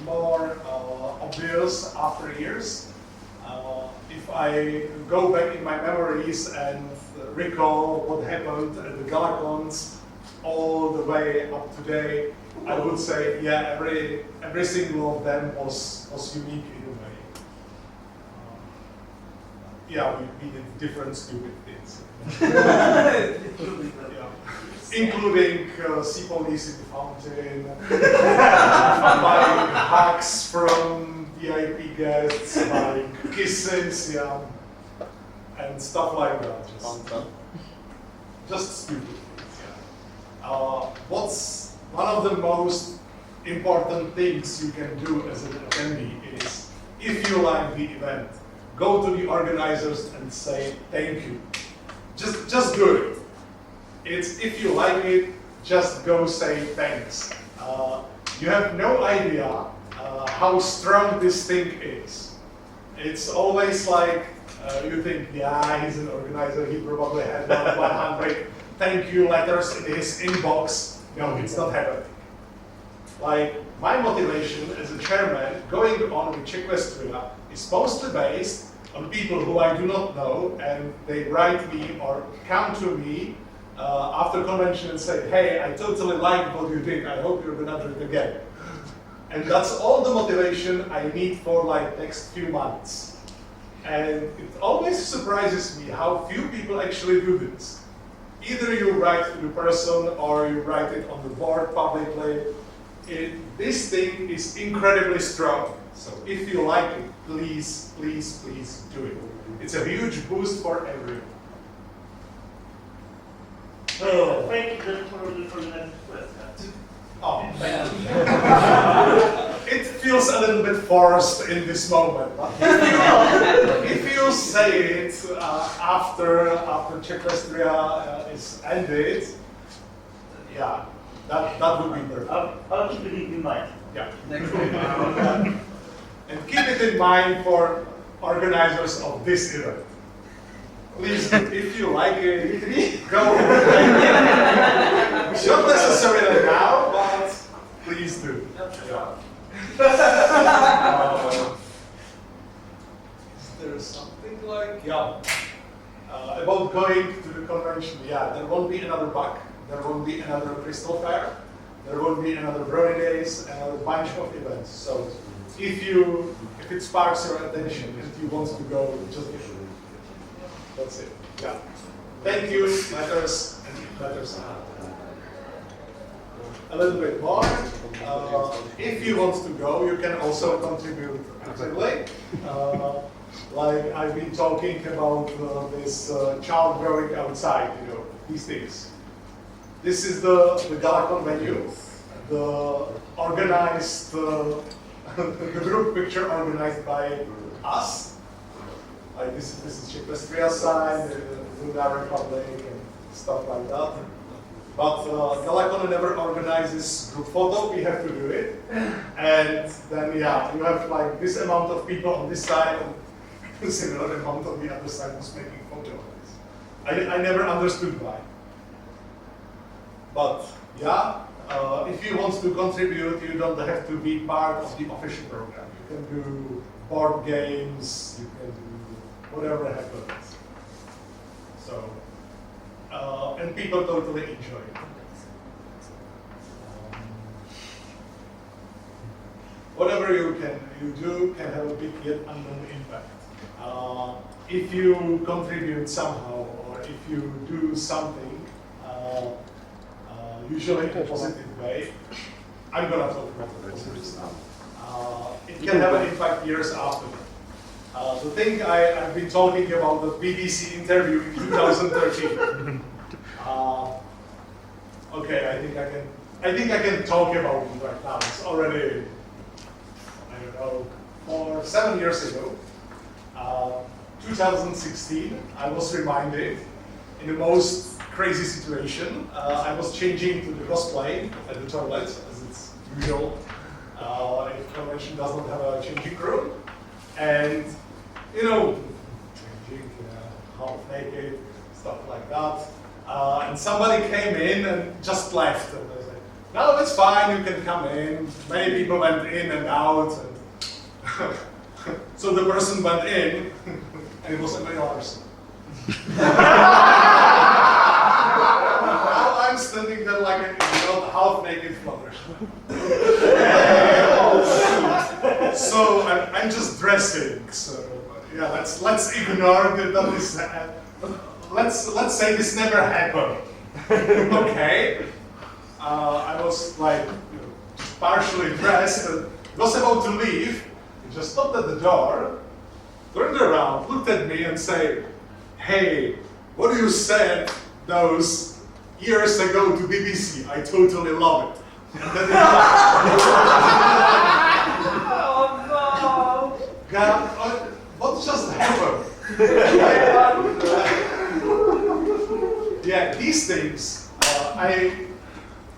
more obvious after years, if I go back in my memories and recall what happened at the Galacons all the way up to today, I would say, yeah, every single of them was unique in a way. Yeah, we did different stupid things. Yeah. Including sea ponies in the fountain, buying hacks from VIP guests, buying kisses, yeah, and stuff like that. Just stupid things. Yeah. What's one of the most important things you can do as an attendee is, if you like the event, go to the organizers and say thank you. Just do it. It's if you like it, just go say thanks. You have no idea how strong this thing is. It's always like you think, yeah, he's an organizer, he probably had 100 thank you letters in his inbox. No, it's not happening. Like, my motivation as a chairman going on with Czechoslovakia is mostly based on people who I do not know, and they write me or come to me after convention and say, hey, I totally liked what you did, I hope you're gonna do it again. And that's all the motivation I need for like next few months. And it always surprises me how few people actually do this. Either you write to the person or you write it on the board publicly. This thing is incredibly strong. So if you like it, please, please, please do it. It's a huge boost for everyone. So, thank you then for the next question. Oh, man. It feels a little bit forced in this moment. But if you say it after Czechoslovakia is ended, yeah, that would be perfect. I'll keep it in mind. Yeah. And keep it in mind for organizers of this event. Please, if you like it, go. Not necessarily now, but please do. Yeah. Is there something like, yeah, about going to the convention? Yeah, there won't be another bug. There won't be another Crystal Fair. There won't be another Brony Days, another bunch of events. So if it sparks your attention and you want to go, just do it. That's it. Yeah. Thank you, letters and letters. A little bit more. If you want to go, you can also contribute actively. Like I've been talking about this child growing outside, you know, these things. This is the Galacon venue, the organized, the group picture organized by us. Like this is Czechoslovakia side, the Lunar Republic, and stuff like that. But Galacon never organizes group photo, we have to do it. And then, yeah, you have like this amount of people on this side, and a similar amount on the other side who's making photo of this. I never understood why. But, yeah, if you want to contribute, you don't have to be part of the official program. You can do board games, you can do whatever happens. So, and people totally enjoy it. Whatever you do can have a big yet unknown impact. If you contribute somehow, or if you do something, usually in a positive way, I'm gonna talk about the positive stuff. It can have an impact years after. The thing I've been talking about the BBC interview in 2013. Okay, I think I can talk about it right now. It's already, I don't know, 7 years ago, 2016, I was reminded in the most crazy situation. I was changing to the cosplay at the toilet, as it's usual if convention does not have a changing room. And, you know, changing, half naked, stuff like that. And somebody came in and just left. And they said, no, it's fine, you can come in. Many people went in and out. And so the person went in, and it was a male person. Now I'm standing there like a half-naked flutter. So I'm just dressing. So yeah, let's ignore that this. Let's say this never happened. Okay. I was like just partially dressed and was about to leave. He just stopped at the door, turned around, looked at me, and said, "Hey, what you said those years ago to BBC, I totally love it." And then he Oh no! God, what just happened? Yeah, these things,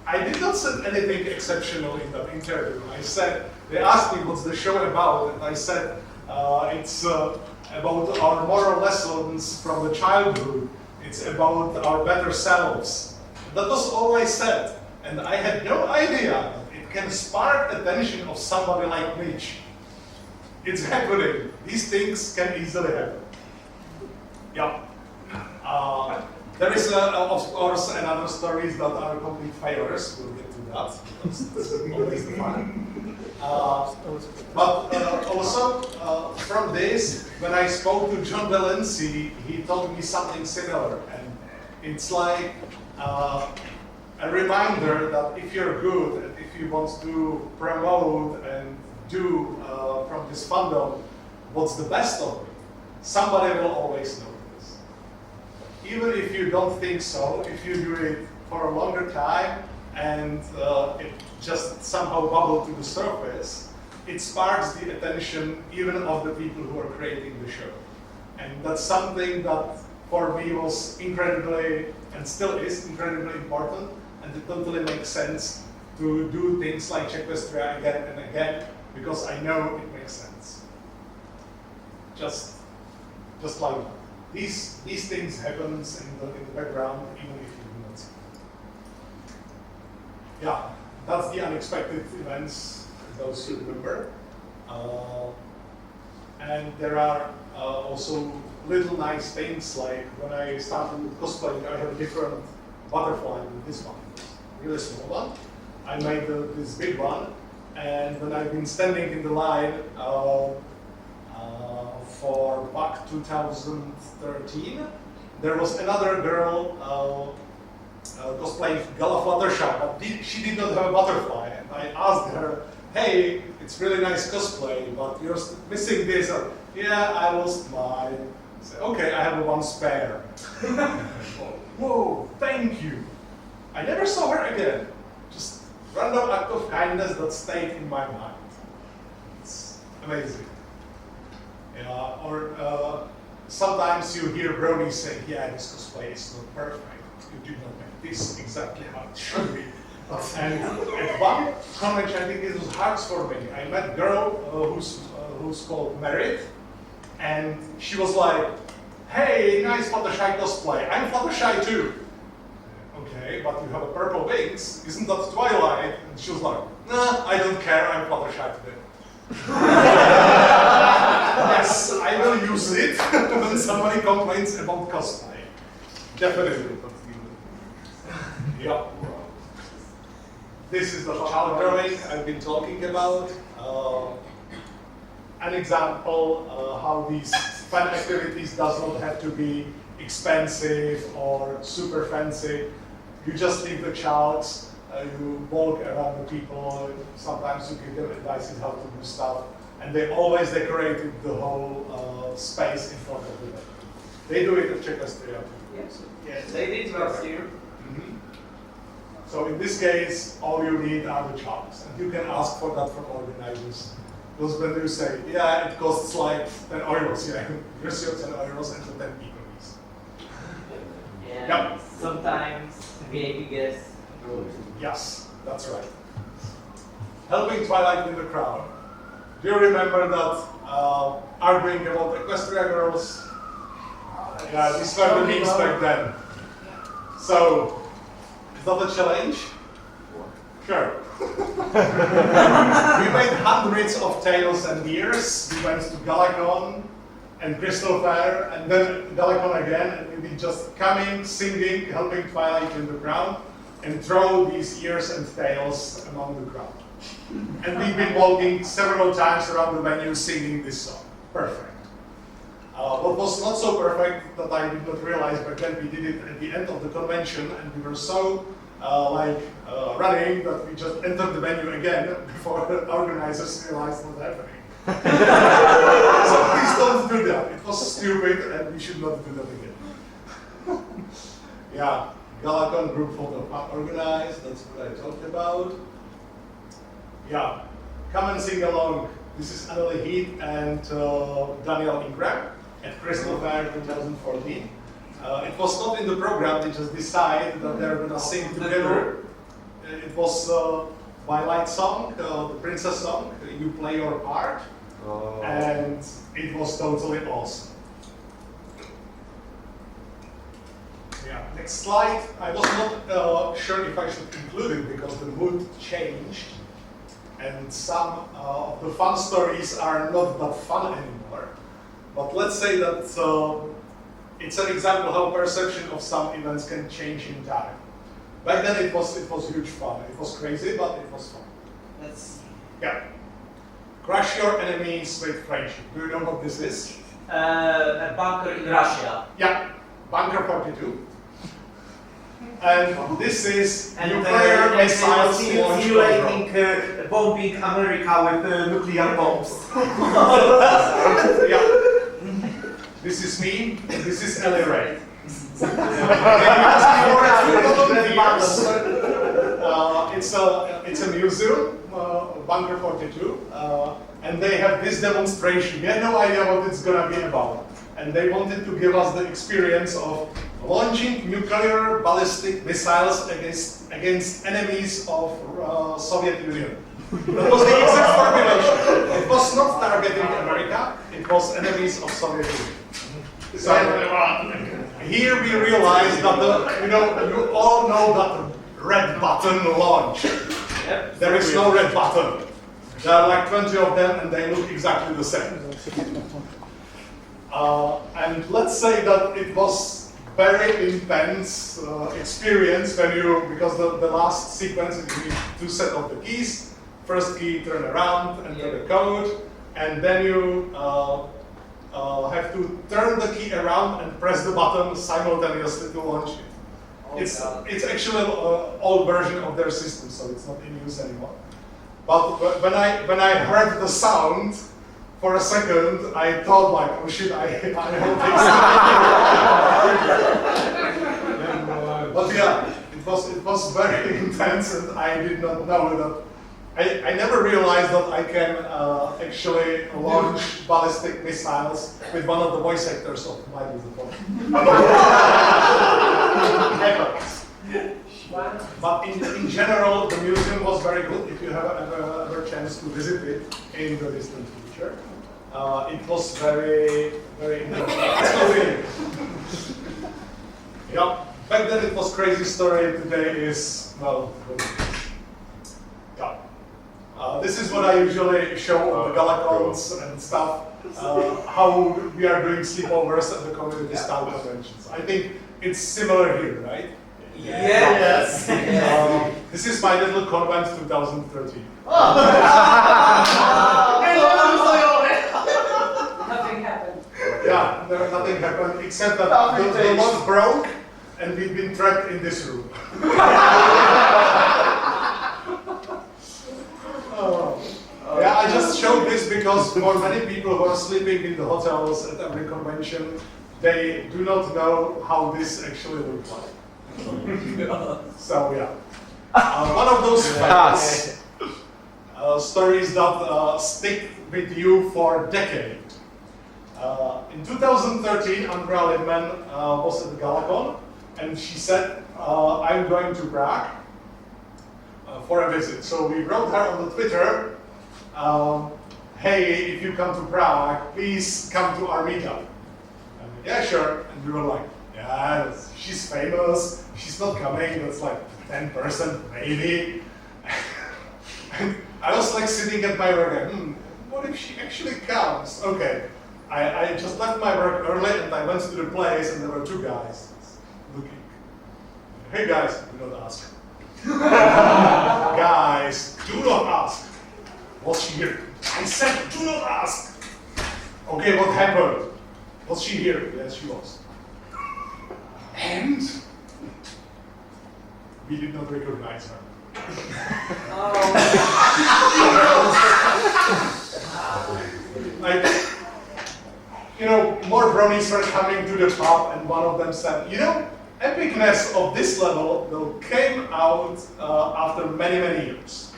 I did not say anything exceptional in that interview. I said, they asked me what's the show about, and I said, it's about our moral lessons from the childhood. It's about our better selves. That was all I said. And I had no idea it can spark attention of somebody like Mitch. It's happening. These things can easily happen. Yeah. There is, of course, another stories that are complete failures. We'll get to that. That's always the fun. But also, from this, when I spoke to John Delancey, he told me something similar. And it's like a reminder that if you're good, and if you want to promote and do from this fandom what's the best of it, somebody will always notice. Even if you don't think so, if you do it for a longer time and it just somehow bubbles to the surface, it sparks the attention even of the people who are creating the show. And that's something that for me was incredibly, and still is incredibly important, and it totally makes sense to do things like Czechoslovakia again and again, because I know it makes sense. Just like that. These things happen in the background, even if you do not see it. Yeah, that's the unexpected events, those you remember. And there are also little nice things, like when I started with cosplaying, I have a different butterfly than this one. Really small one. I made this big one, and when I've been standing in the line for back 2013, there was another girl cosplaying Gala Fluttershy, but she did not have a butterfly. And I asked her, "Hey, it's really nice cosplay, but you're missing this." "Yeah, I lost mine." I said, "Okay, I have one spare." Whoa, thank you. I never saw her again. Just random act of kindness that stayed in my mind. It's amazing. Or sometimes you hear Brony say, "Yeah, this cosplay is not perfect. You did not make this exactly how it should be." And at one convention, I think it was hard for me. I met a girl who's called Merit, and she was like, "Hey, nice Fluttershy cosplay. I'm Fluttershy too." Okay, but you have a purple wings. Isn't that Twilight? And she was like, nah, I don't care. I'm Fluttershy today. Yes, I will use it when somebody complains about cosplay. Definitely. Yep. This is the child drawing I've been talking about. An example how these fun activities does not have to be expensive or super fancy. You just leave the child, you walk around the people, sometimes you give them advice on how to do stuff, and they always decorated the whole space in front of them. They do it at Czechoslovakia too. Yes, yes, they did last year. So in this case, all you need are the charms, and you can ask for that from organizers. Because when you say, yeah, it costs like 10 euros, yeah, here's your 10 euros and the 10 economies. Yeah, Yep. sometimes VIP guests. Yes, that's right. Helping Twilight in the crowd. Do you remember that arguing about Equestria girls? Yeah, these were the memes back then. So, is that a challenge? Sure. We made hundreds of tails and ears. We went to Galacon and Crystal Fair, and then Galacon again, and we did just coming, singing, helping Twilight in the crowd, and throw these ears and tails among the crowd. And we've been walking several times around the venue singing this song. Perfect. What was not so perfect that I did not realize back then, we did it at the end of the convention, and we were so running that we just entered the venue again before the organizers realized what's happening. So please don't do that. It was stupid, and we should not do that again. Yeah, Galacon group photo organized. That's what I talked about. Yeah, come and sing along. This is Anneli Heath and Daniel Ingram at Crystal Fair 2014. It was not in the program, they just decided that they're going to sing together. It was my light song, the princess song, You Play Your Part, and it was totally awesome. Yeah, next slide. I was not sure if I should include it because the mood changed, and some of the fun stories are not that fun anymore. But let's say that it's an example how perception of some events can change in time. Back then it was huge fun. It was crazy, but it was fun. That's Yeah. Crush your enemies with friendship. Do you know what this is? a bunker in Russia. Yeah, Bunker 42. And this is And nuclear missiles simulating bombing America with nuclear bombs. Yeah. This is me, and this is Ellie Ray. It's a museum, Bunker 42, and they have this demonstration. We had no idea what it's going to be about. And they wanted to give us the experience of launching nuclear ballistic missiles against enemies of Soviet Union. That was the exact formulation. It was not targeting America, it was enemies of Soviet Union. So here we realize that you all know that red button launch. Yep. There is no red button. There are like 20 of them and they look exactly the same. And let's say that it was very intense experience when because the last sequence is you need to set up the keys. First key, turn around, enter the code, and then you have to turn the key around and press the button simultaneously to launch it. It's actually an old version of their system, so it's not in use anymore. But when I heard the sound, for a second, I thought like, oh shit, I hope it's But yeah, it was very intense, and I did not know that. I never realized that I can actually launch ballistic missiles with one of the voice actors of My Little Pony. But in general, the museum was very good. If you have ever a chance to visit it in the distant future, it was very, very intense. Yeah, Back then it was crazy story. Today is, well, yeah. This is what I usually show on the Galacons and stuff. How we are doing sleepovers at the community style conventions. I think it's similar here, right? Yes. This is my little convent 2013. Nothing happened. Yeah, nothing happened except that the lock broke and we've been trapped in this room. Yeah, I just showed this because for many people who are sleeping in the hotels at every convention, they do not know how this actually looks like. So yeah, one of those facts, stories that stick with you for a decade. In 2013, Andrea Lidman was at the Galacon, and she said, "I'm going to Prague for a visit." So we wrote her on the Twitter, "Hey, if you come to Prague, please come to our meetup." And, yeah, sure. And we were like, "Yeah, she's famous. She's not coming. That's like 10% maybe." And I was like sitting at my work, like, what if she actually comes? Okay. I just left my work early and I went to the place and there were two guys looking. "Hey guys, do not ask." Guys, do not ask. Was she here? I said, do not ask. Okay, what happened? Was she here? Yes, she was. And we did not recognize her. Like, you know, more bronies were coming to the pub, and one of them said, "You know, epicness of this level came out after many, many years.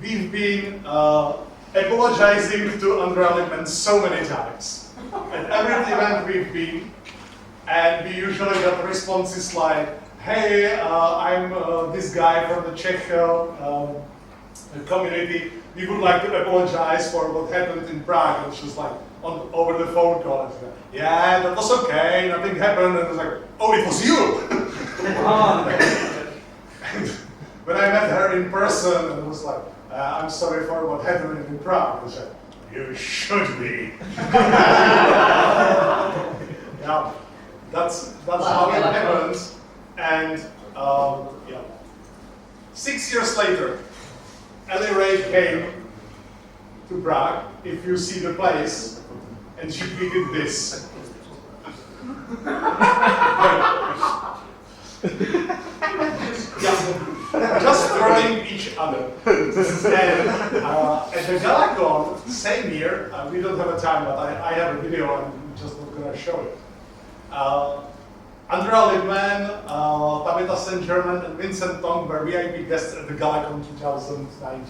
We've been apologizing to Andrea Lidman so many times. At every event we've been, and we usually got responses like, hey, I'm this guy from the Czech community. We would like to apologize for what happened in Prague." And she's like, over the phone call, and she's like, "Yeah, that was okay, nothing happened." And I was like, "Oh, it was you!" And when I met her in person, and it was like, "I'm sorry for what happened in Prague." And she said, "You should be." Yeah, that's how it happens. And yeah, 6 years later, Ellie Ray came to Prague. If you see the place, and she tweeted this. Just trolling each other. And at the Galacon, same year, we don't have a time, but I have a video, I'm just not going to show it. Andrea Lidman, Tabitha St. Germain, and Vincent Tong were VIP guests at the Galacon 2019.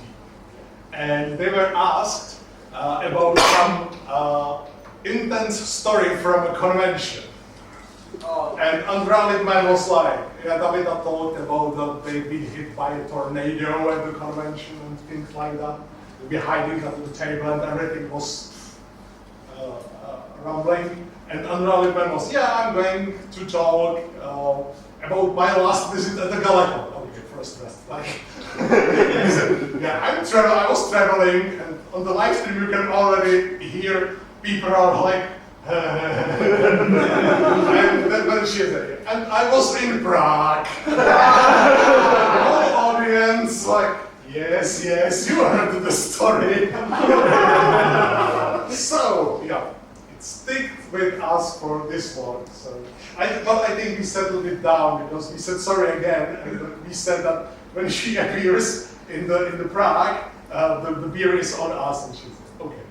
And they were asked about some intense story from a convention. And Andrea Lidman was like, yeah, Tabitha talked about that they've been hit by a tornado at the convention and things like that. They'd be hiding under the table and everything was rumbling. And Andrea Lidman was, yeah, I'm going to talk about my last visit at the Galacon. Okay, first rest. Like, he said, yeah, I was traveling, and on the live stream you can already hear people are like, and then she said, and I was in Prague. Whole audience like, yes, you heard the story. So, yeah. Stick with us for this one. So, but I think we settled it down because we said sorry again, and we said that when she appears in the Prague, the beer is on us, and she said, okay,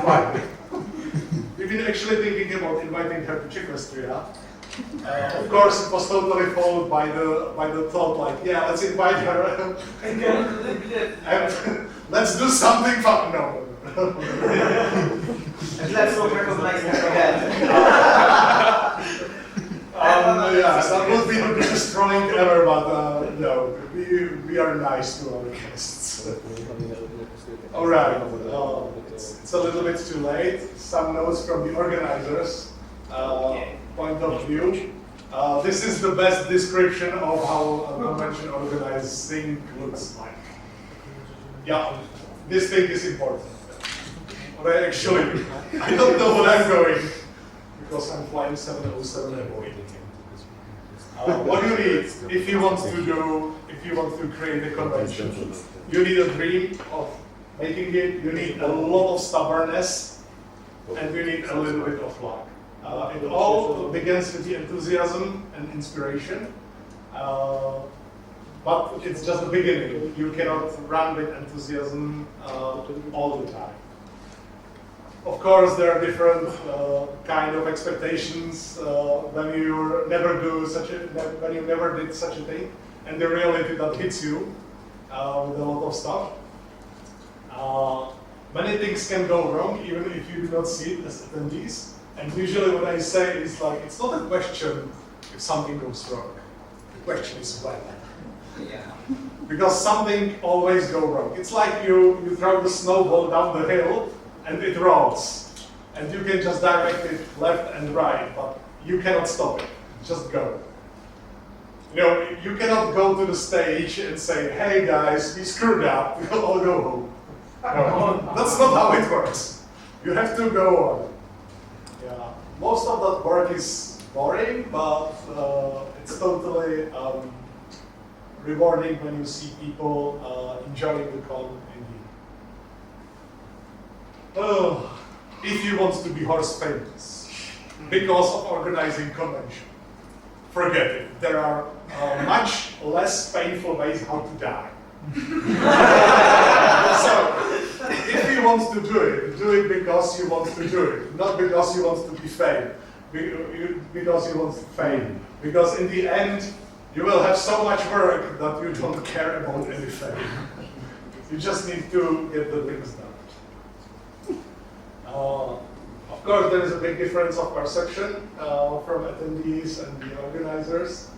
fine. We've been actually thinking about inviting her to Czechoslovakia. Of course, it was totally followed by the thought like, yeah, let's invite her and let's do something fun. No. And let's not recognize them again. Yes, that would be the biggest trolling ever, but no, we are nice to our guests. All right, it's a little bit too late. Some notes from the organizers' point of view. This is the best description of how a convention organizing looks like. Yeah, this thing is important. But I actually, I don't know what I'm going because I'm flying 707 Avoid. What you need if you want to create a convention, you need a dream of making it. You need a lot of stubbornness, and you need a little bit of luck. It all begins with the enthusiasm and inspiration, but it's just the beginning. You cannot run with enthusiasm all the time. Of course, there are different kind of expectations when you never did such a thing, and the reality that hits you with a lot of stuff. Many things can go wrong, even if you do not see it as attendees. And usually what I say is like, it's not a question if something goes wrong. The question is when. Yeah. Because something always goes wrong. It's like you throw the snowball down the hill and it rolls. And you can just direct it left and right, but you cannot stop it. Just go. You know, you cannot go to the stage and say, hey guys, we screwed up, we'll all go home. No, that's not how it works. You have to go on. Yeah, most of that work is boring, but it's totally rewarding when you see people enjoying the con indeed. If you want to be horse famous because of organizing convention, forget it. There are much less painful ways how to die. So, if you want to do it because you want to do it, not because you want to be famous, because you want fame. Because in the end, you will have so much work that you don't care about any fame. You just need to get the things done. Of course, there is a big difference of perception from attendees and the organizers.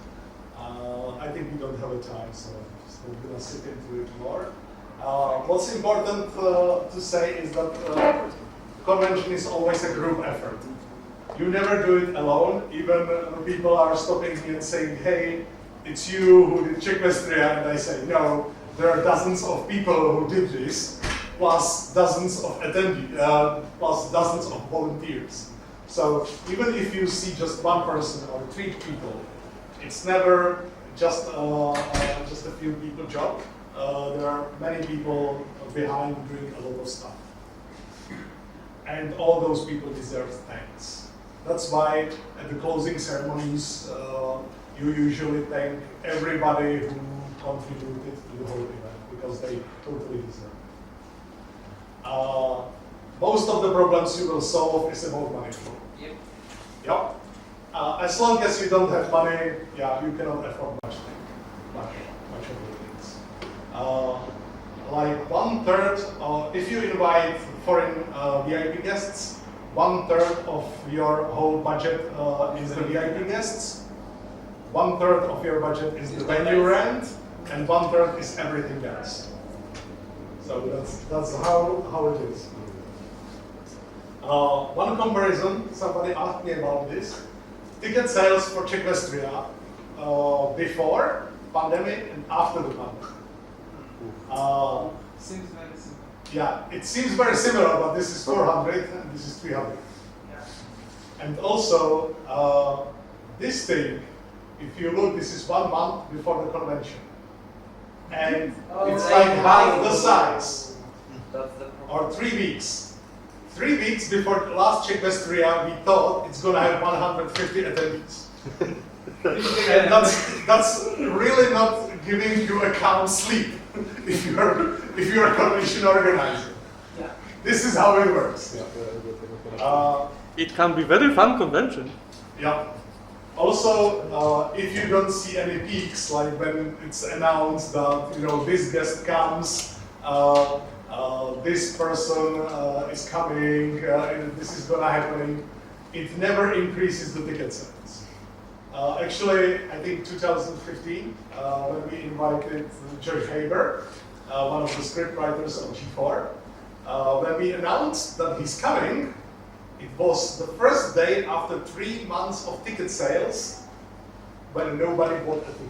I think we don't have a time, so I'm just not going to sit into it more. What's important to say is that convention is always a group effort. You never do it alone. Even people are stopping me and saying, hey, it's you who did Czechoslovakia, and I say, no, there are dozens of people who did this, plus dozens of attendees, plus dozens of volunteers. So even if you see just one person or 3 people, it's never just a few people job. There are many people behind doing a lot of stuff. And all those people deserve thanks. That's why at the closing ceremonies, you usually thank everybody who contributed to the whole event, because they totally deserve it. Most of the problems you will solve is about money flow. Yep. Yep. As long as you don't have money, yeah, you cannot afford much of the things. Like 1/3, if you invite foreign VIP guests, 1/3 of your whole budget is the VIP guests, 1/3 of your budget is the venue rent, and 1/3 is everything else. So that's how it is. One comparison, somebody asked me about this. Ticket sales for Czechoslovakia before pandemic and after the pandemic. Seems very simple. Yeah, it seems very similar, but this is 400 and this is 300. Yeah. And also, this thing, if you look, this is 1 month before the convention. And it's like half the size. That's the problem. Or 3 weeks. 3 weeks before the last Czechoslovakia, we thought it's going to have 150 attendees. And that's really not giving you a calm sleep if you're a convention organizer. Yeah. This is how it works. It can be very fun convention. Yeah. Also, if you don't see any peaks, like when it's announced that this guest comes, this person is coming, this is gonna happen, it never increases the ticket sales. Actually, I think 2015, when we invited George Haber, one of the scriptwriters of G4, when we announced that he's coming, it was the first day after 3 months of ticket sales, when nobody bought a ticket.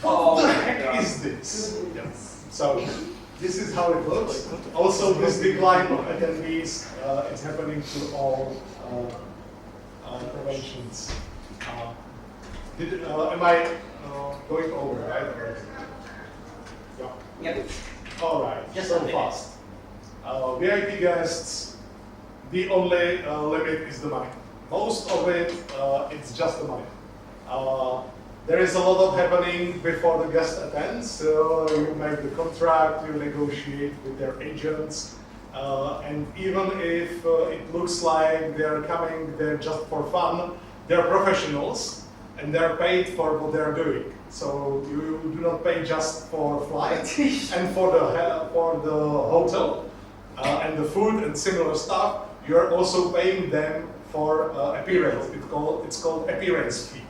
Oh, What the heck is this? So this is how it looks. Also, this decline of attendees, it's happening to all conventions. Am I going over, right? Yeah. Yep. All right, so fast. VIP guests, the only limit is the money. Most of it, it's just the money. There is a lot of happening before the guest attends. So you make the contract, you negotiate with their agents, and even if it looks like they're coming there just for fun, they're professionals and they're paid for what they're doing. So you do not pay just for flight and for the hotel and the food and similar stuff. You are also paying them for appearance. It's called appearance fee.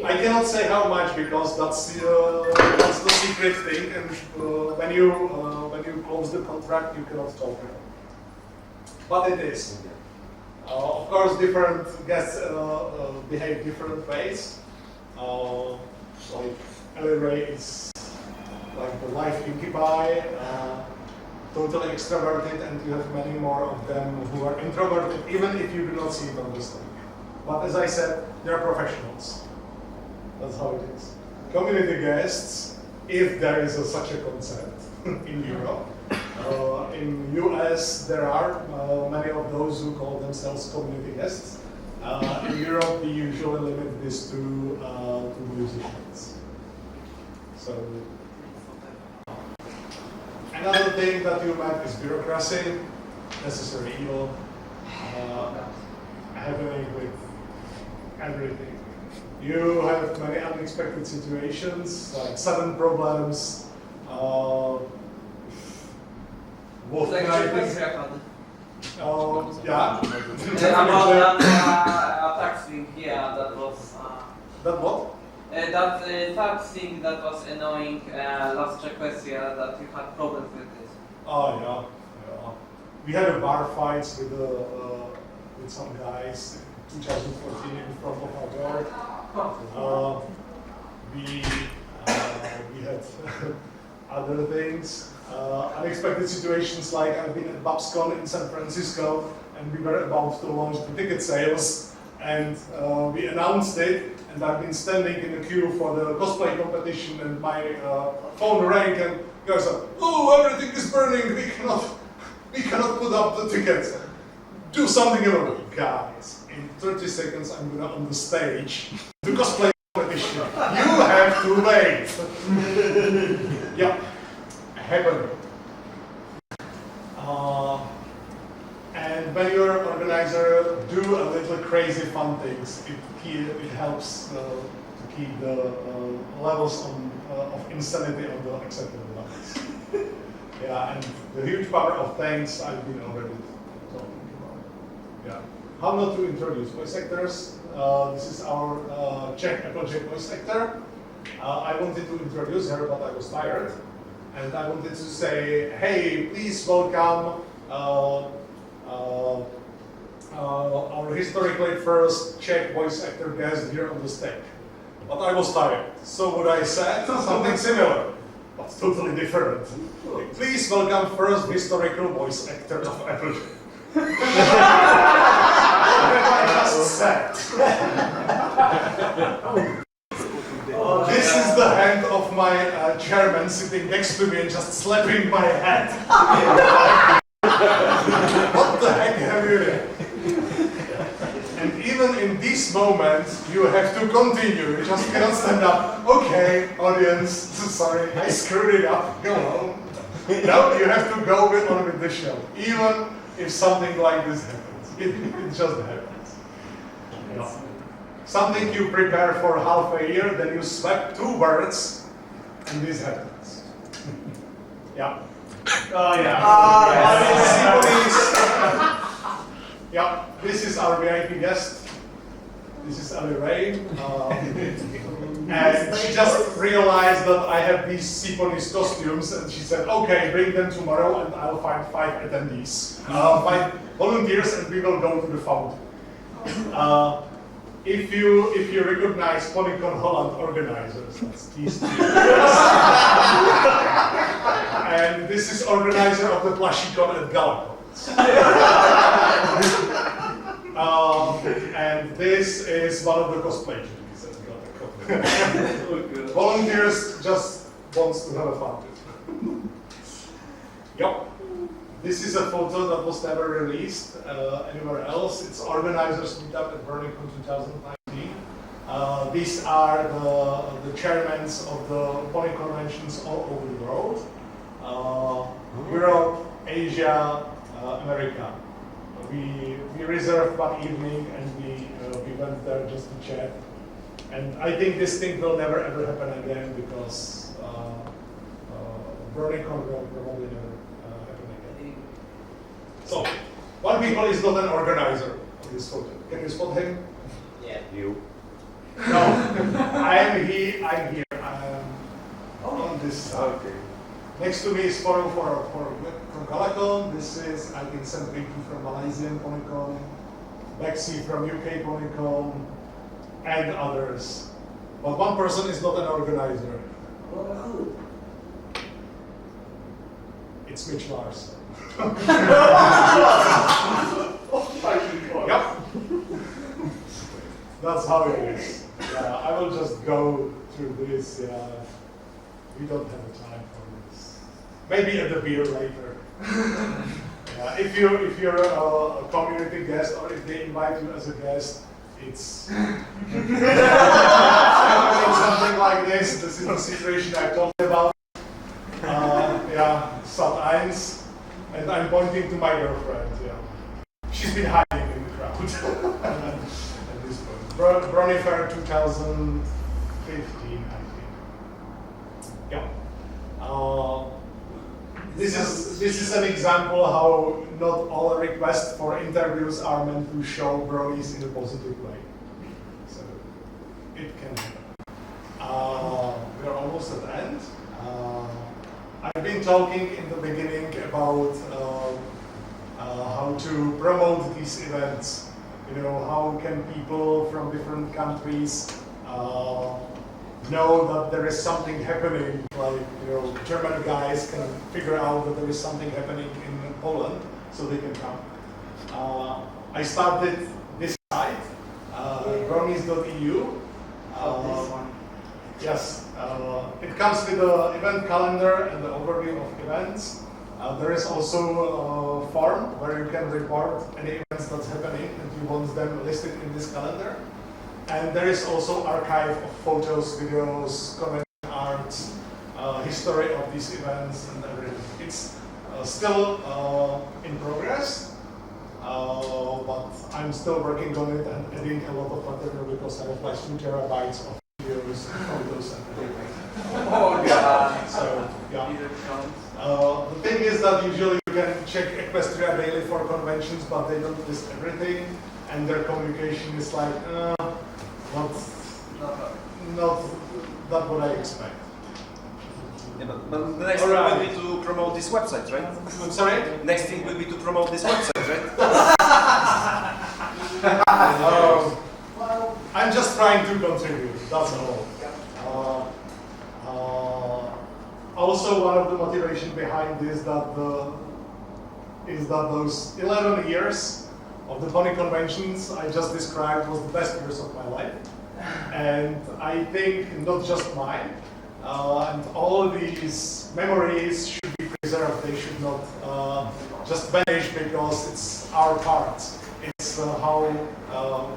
I cannot say how much because that's the secret thing, and when you close the contract, you cannot talk about it. But it is. Of course, different guests behave different ways. Like Ray is like the life McKeyPL, totally extroverted, and you have many more of them who are introverted, even if you do not see it on the stage. But as I said, they're professionals. That's how it is. Community guests, if there is such a concept in Europe. In US, there are many of those who call themselves community guests. In Europe, we usually limit this to musicians. So, another thing that you met is bureaucracy, necessary evil, happening with everything. You have many unexpected situations, like sudden problems. What Like can I checkpoints think? happened. Yeah. About that tax thing, yeah, that was. That what? That tax thing that was annoying last Czechoslovakia, that you had problems with it. Oh yeah. We had a bar fights with some guys in 2014 in front of our door. We had other things, unexpected situations, like I've been at BabsCon in San Francisco and we were about to launch the ticket sales, and we announced it, and I've been standing in the queue for the cosplay competition, and my phone rang and guys said, "Oh, everything is burning, we cannot put up the tickets. Do something about it." Guys, in 30 seconds I'm gonna on the stage to cosplay competition. You have to wait. Yeah, happened. And when you're an organizer, do a little crazy fun things. It helps to keep the levels of insanity on the acceptable levels. Yeah, and the huge power of thanks I've been already talking about. Yeah. How not to introduce voice actors. This is our Czech Applejack voice actor. I wanted to introduce her, but I was tired. And I wanted to say, hey, please welcome our historically first Czech voice actor guest here on the stage. But I was tired. So what I said, something similar, but totally different. Please welcome first historical voice actor of Applejack. What have I just said? This is the hand of my chairman sitting next to me and just slapping my head. What the heck have you done? And even in this moment, you have to continue. You just cannot stand up. Okay, audience, sorry, I screwed it up. Go home. No, you have to go on with the show. Even if something like this happens. It just happens. No. Something you prepare for half a year, then you swap 2 words, and this happens. Yeah. Oh yeah. Yeah, this is our VIP guest. This is Ali Ray. And she just realized that I have these Siponis costumes, and she said, okay, bring them tomorrow and I'll find 5 attendees, 5 volunteers, and we will go to the fountain. If you recognize PonyCon Holland organizers, that's these two. And this is organizer of the Kucykon at Galacons. And this is one of the cosplay duties at Galacon. Volunteers just wants to have a fun. Yep. This is a photo that was never released anywhere else. It's organizers meetup at Brony 2019. These are the chairmen of the Pony conventions all over the world. Europe, Asia, America. We reserved one evening and we went there just to chat. And I think this thing will never ever happen again because BronyCon will probably never happen again. So, one people is not an organizer of this photo. Can you spot him? Yeah. You. No, I'm here. I'm on this side. Okay. Next to me is from Kucykon. This is I can send Vicky from Malaysian PonyCon, Lexi from UK PonyCon, and others. But one person is not an organizer. It's Mitch Lars. Yep. That's how it is. Yeah, I will just go through this. Yeah. We don't have the time for this. Maybe at the beer later. Yeah, if you're a community guest or if they invite you as a guest, it's something like this. This is the situation I talked about. Yeah, sometimes, and I'm pointing to my girlfriend. Yeah, she's been hiding in the crowd. At this point, Brony Fair 2015, I think. Yeah. This is an example how not all requests for interviews are meant to show bronies in a positive way. So it can happen. We are almost at the end. I've been talking in the beginning about how to promote these events. You know, how can people from different countries know that there is something happening, like, you know, German guys can figure out that there is something happening in Poland, so they can come. I started this site, bronies.eu. Yes, it comes with the event calendar and the overview of events. There is also a form where you can report any events that's happening and you want them listed in this calendar. And there is also archive of photos, videos, convention art, history of these events and everything. It's still in progress, but I'm still working on it and adding a lot of material because I have like 2 terabytes of videos and photos and everything. Oh god. So, yeah. The thing is that usually you can check Equestria daily for conventions, but they don't list everything, and their communication is like, not that what I expect. Yeah, but the next thing will be to promote this website, right? I'm sorry? Next thing will be to promote this website, right? I'm just trying to contribute, that's all. Also, one of the motivation behind this is that those 11 years of the Pony conventions I just described was the best years of my life. And I think not just mine, and all these memories should be preserved. They should not just vanish because it's our part. It's how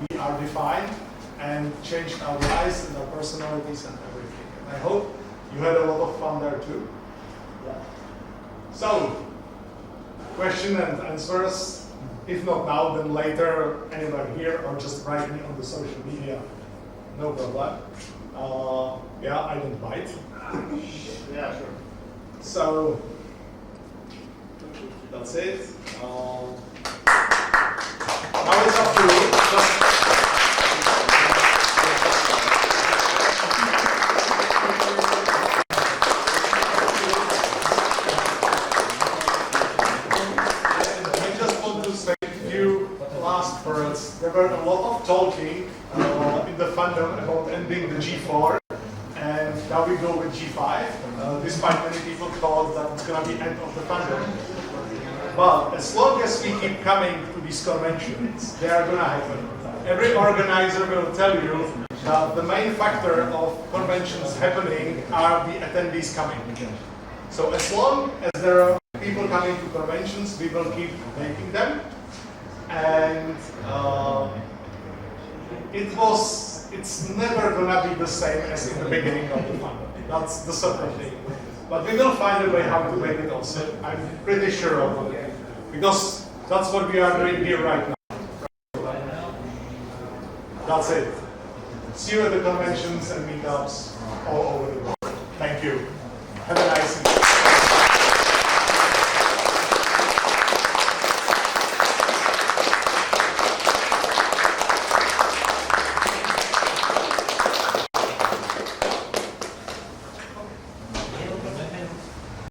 we are defined and changed our lives and our personalities and everything. And I hope you had a lot of fun there too. Yeah. So, question and answers. If not now, then later, anywhere here, or just write me on the social media. No problem. Yeah, I don't bite. Yeah, sure. So, that's it. Now it's up to you. I just want to say a few last words. there were a lot of talking in the fandom about ending the G4, and now we go with G5, despite many people thought that it's going to be end of the fandom. But as long as we keep coming to these conventions, they are going to happen. Every organizer will tell you that the main factor of conventions happening are the attendees coming. So as long as there are people coming to conventions, we will keep making them. And it's never gonna be the same as in the beginning of the fandom. That's the certain thing. But we will find a way how to make it also. I'm pretty sure of it. Because that's what we are doing here right now. That's it. See you at the conventions and meetups all over the world. Thank you. Have a nice evening.